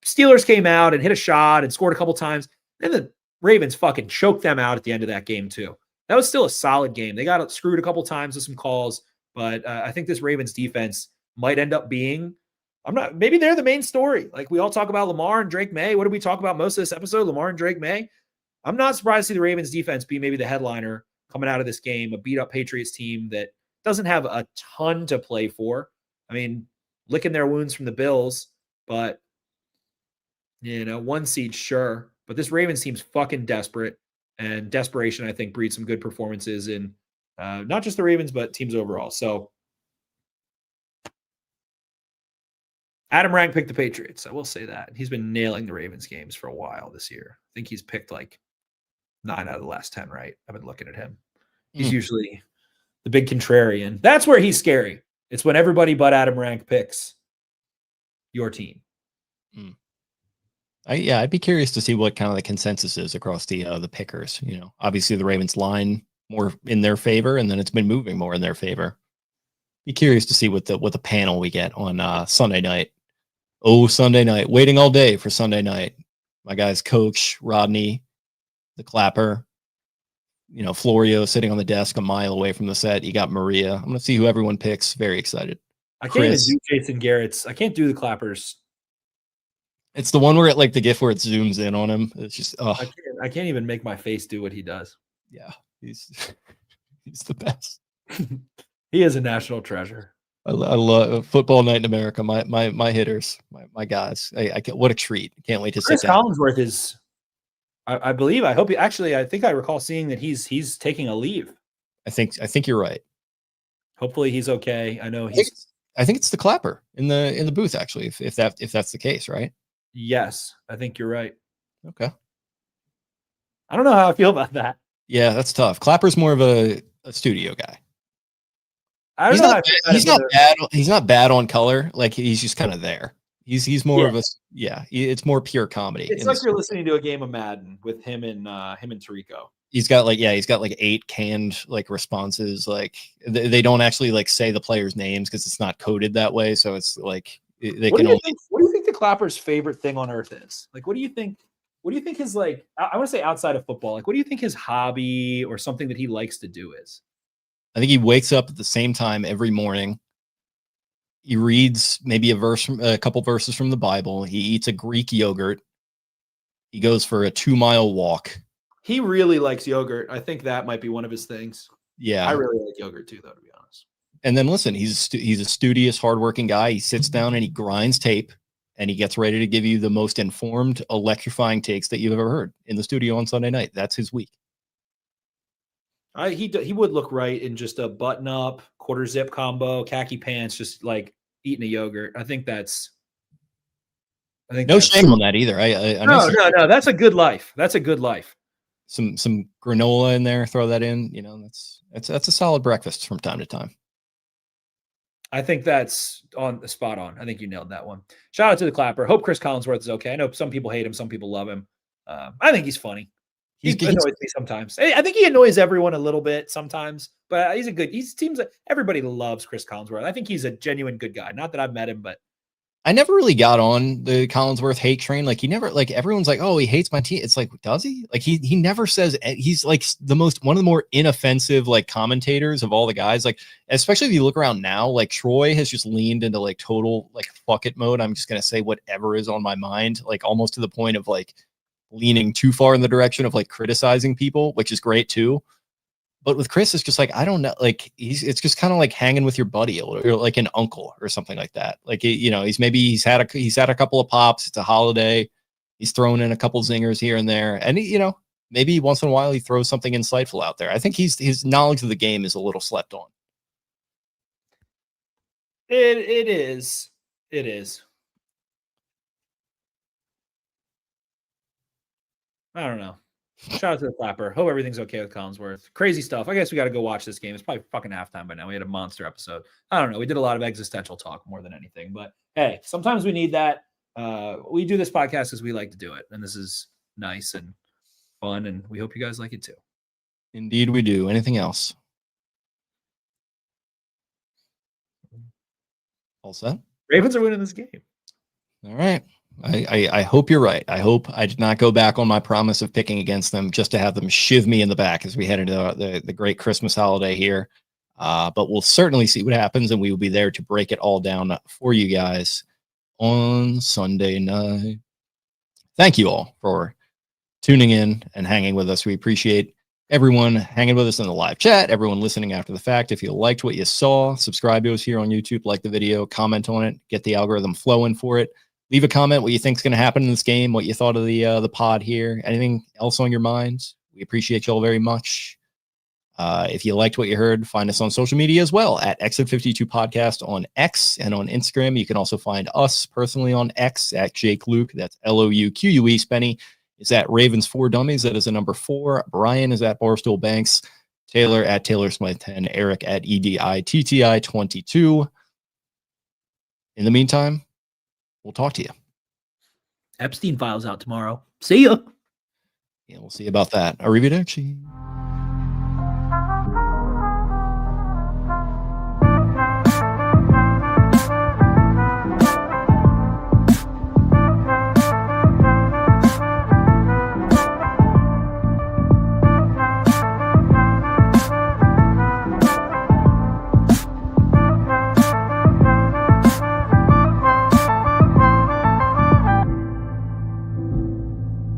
[SPEAKER 2] Steelers came out and hit a shot and scored a couple times. And the Ravens fucking choked them out at the end of that game too. That was still a solid game. They got screwed a couple times with some calls, but I think this Ravens defense might end up being, maybe they're the main story. Like we all talk about Lamar and Drake Maye. What did we talk about most of this episode? Lamar and Drake Maye. I'm not surprised to see the Ravens defense be maybe the headliner coming out of this game, a beat up Patriots team that doesn't have a ton to play for. I mean, licking their wounds from the Bills, but one seed, sure. But this Ravens team's fucking desperate, and desperation, I think, breeds some good performances in not just the Ravens, but teams overall. So Adam Rank picked the Patriots. I will say that. He's been nailing the Ravens games for a while this year. I think he's picked like 9 out of the last 10 right. I've been looking at him. He's usually the big contrarian. That's where he's scary. It's when everybody but Adam Rank picks your team.
[SPEAKER 1] I'd be curious to see what kind of the consensus is across the pickers. Obviously the Ravens line more in their favor, and then it's been moving more in their favor. Be curious to see what the panel we get on Sunday night. Oh, Sunday night, waiting all day for Sunday night. My guys, Coach Rodney, the Clapper, Florio sitting on the desk a mile away from the set. You got Maria. I'm going to see who everyone picks. Very excited.
[SPEAKER 2] I can't even do Jason Garrett's. I can't do the Clappers.
[SPEAKER 1] It's the one where it the GIF where it zooms in on him. It's just
[SPEAKER 2] I can't even make my face do what he does.
[SPEAKER 1] Yeah, he's the best.
[SPEAKER 2] He is a national treasure.
[SPEAKER 1] I love football night in America. My hitters, my guys. What a treat! Can't wait to
[SPEAKER 2] Chris
[SPEAKER 1] sit down.
[SPEAKER 2] Collinsworth is, I believe. I hope. I think I recall seeing that he's taking a leave.
[SPEAKER 1] I think you're right.
[SPEAKER 2] Hopefully he's okay. I know
[SPEAKER 1] I think it's the Clapper in the booth actually. If that's the case, right?
[SPEAKER 2] Yes, I think you're right.
[SPEAKER 1] Okay.
[SPEAKER 2] I don't know how I feel about that.
[SPEAKER 1] Yeah, that's tough. Clapper's more of a studio guy.
[SPEAKER 2] He's
[SPEAKER 1] not bad. He's not bad on color. Like he's just kind of there. He's more of a it's more pure comedy.
[SPEAKER 2] It's like you're listening to a game of Madden with him and Tirico.
[SPEAKER 1] He's got 8 canned responses. Like they don't actually say the players' names because it's not coded that way. So it's like they
[SPEAKER 2] what
[SPEAKER 1] can
[SPEAKER 2] do you think the Clapper's favorite thing on earth is? Like, what do you think his I want to say outside of football, what do you think his hobby or something that he likes to do is?
[SPEAKER 1] I think he wakes up at the same time every morning. He reads maybe a couple verses from the Bible. He eats a Greek yogurt. He goes for a 2-mile walk.
[SPEAKER 2] He really likes yogurt. I think that might be one of his things.
[SPEAKER 1] Yeah.
[SPEAKER 2] I really like yogurt too, though, to be honest.
[SPEAKER 1] And then listen, he's a studious, hardworking guy. He sits down and he grinds tape and he gets ready to give you the most informed, electrifying takes that you've ever heard in the studio on Sunday night. That's his week.
[SPEAKER 2] He would look right in just a button up, quarter zip combo, khaki pants, just eating a yogurt. I think
[SPEAKER 1] no shame on that either.
[SPEAKER 2] No. That's a good life. That's a good life.
[SPEAKER 1] Some granola in there. Throw that in. That's a solid breakfast from time to time.
[SPEAKER 2] I think that's on the spot on. I think you nailed that one. Shout out to the Clapper. Hope Chris Collinsworth is okay. I know some people hate him, some people love him. I think he's funny. He annoys me sometimes. I think he annoys everyone a little bit sometimes, but everybody loves Chris Collinsworth. I think he's a genuine good guy. Not that I've met him, but
[SPEAKER 1] I never really got on the Collinsworth hate train. He never everyone's like, oh, he hates my team. It's does he? He never says. He's one of the more inoffensive commentators of all the guys. Especially if you look around now, Troy has just leaned into total fuck it mode. I'm just gonna say whatever is on my mind, almost to the point of leaning too far in the direction of criticizing people, which is great too. But with Chris, it's just I don't know, it's just kind of hanging with your buddy or an uncle or something like that. He's had a couple of pops. It's a holiday. He's thrown in a couple zingers here and there, and maybe once in a while he throws something insightful out there. I think his knowledge of the game is a little slept on.
[SPEAKER 2] It is. It is. I don't know. Shout out to the Clapper. Hope everything's okay with Collinsworth. Crazy stuff. I guess we got to go watch this game. It's probably fucking halftime by now. We had a monster episode. I don't know. We did a lot of existential talk more than anything. But hey, sometimes we need that. We do this podcast because we like to do it. And this is nice and fun. And we hope you guys like it too.
[SPEAKER 1] Indeed we do. Anything else? All set?
[SPEAKER 2] Ravens are winning this game.
[SPEAKER 1] All right. I hope you're right. I hope I did not go back on my promise of picking against them just to have them shiv me in the back as we head into the great Christmas holiday here. But we'll certainly see what happens, and we will be there to break it all down for you guys on Sunday night. Thank you all for tuning in and hanging with us. We appreciate everyone hanging with us in the live chat, everyone listening after the fact. If you liked what you saw, subscribe to us here on YouTube, like the video, comment on it, get the algorithm flowing for it. Leave a comment what you think is going to happen in this game, what you thought of the pod here, anything else on your mind. We appreciate you all very much. If you liked what you heard, find us on social media as well at Exit52 Podcast on X and on Instagram. You can also find us personally on X at Jake Louque. That's Louque. Spenny is at Ravens 4 Dummies. That is a number 4. Brian is at Barstool Banks. Taylor at Taylor Smith 10. Eric at EDITTI 22. In the meantime, we'll talk to you.
[SPEAKER 2] Epstein files out tomorrow. See ya.
[SPEAKER 1] Yeah, we'll see about that. Arrivederci.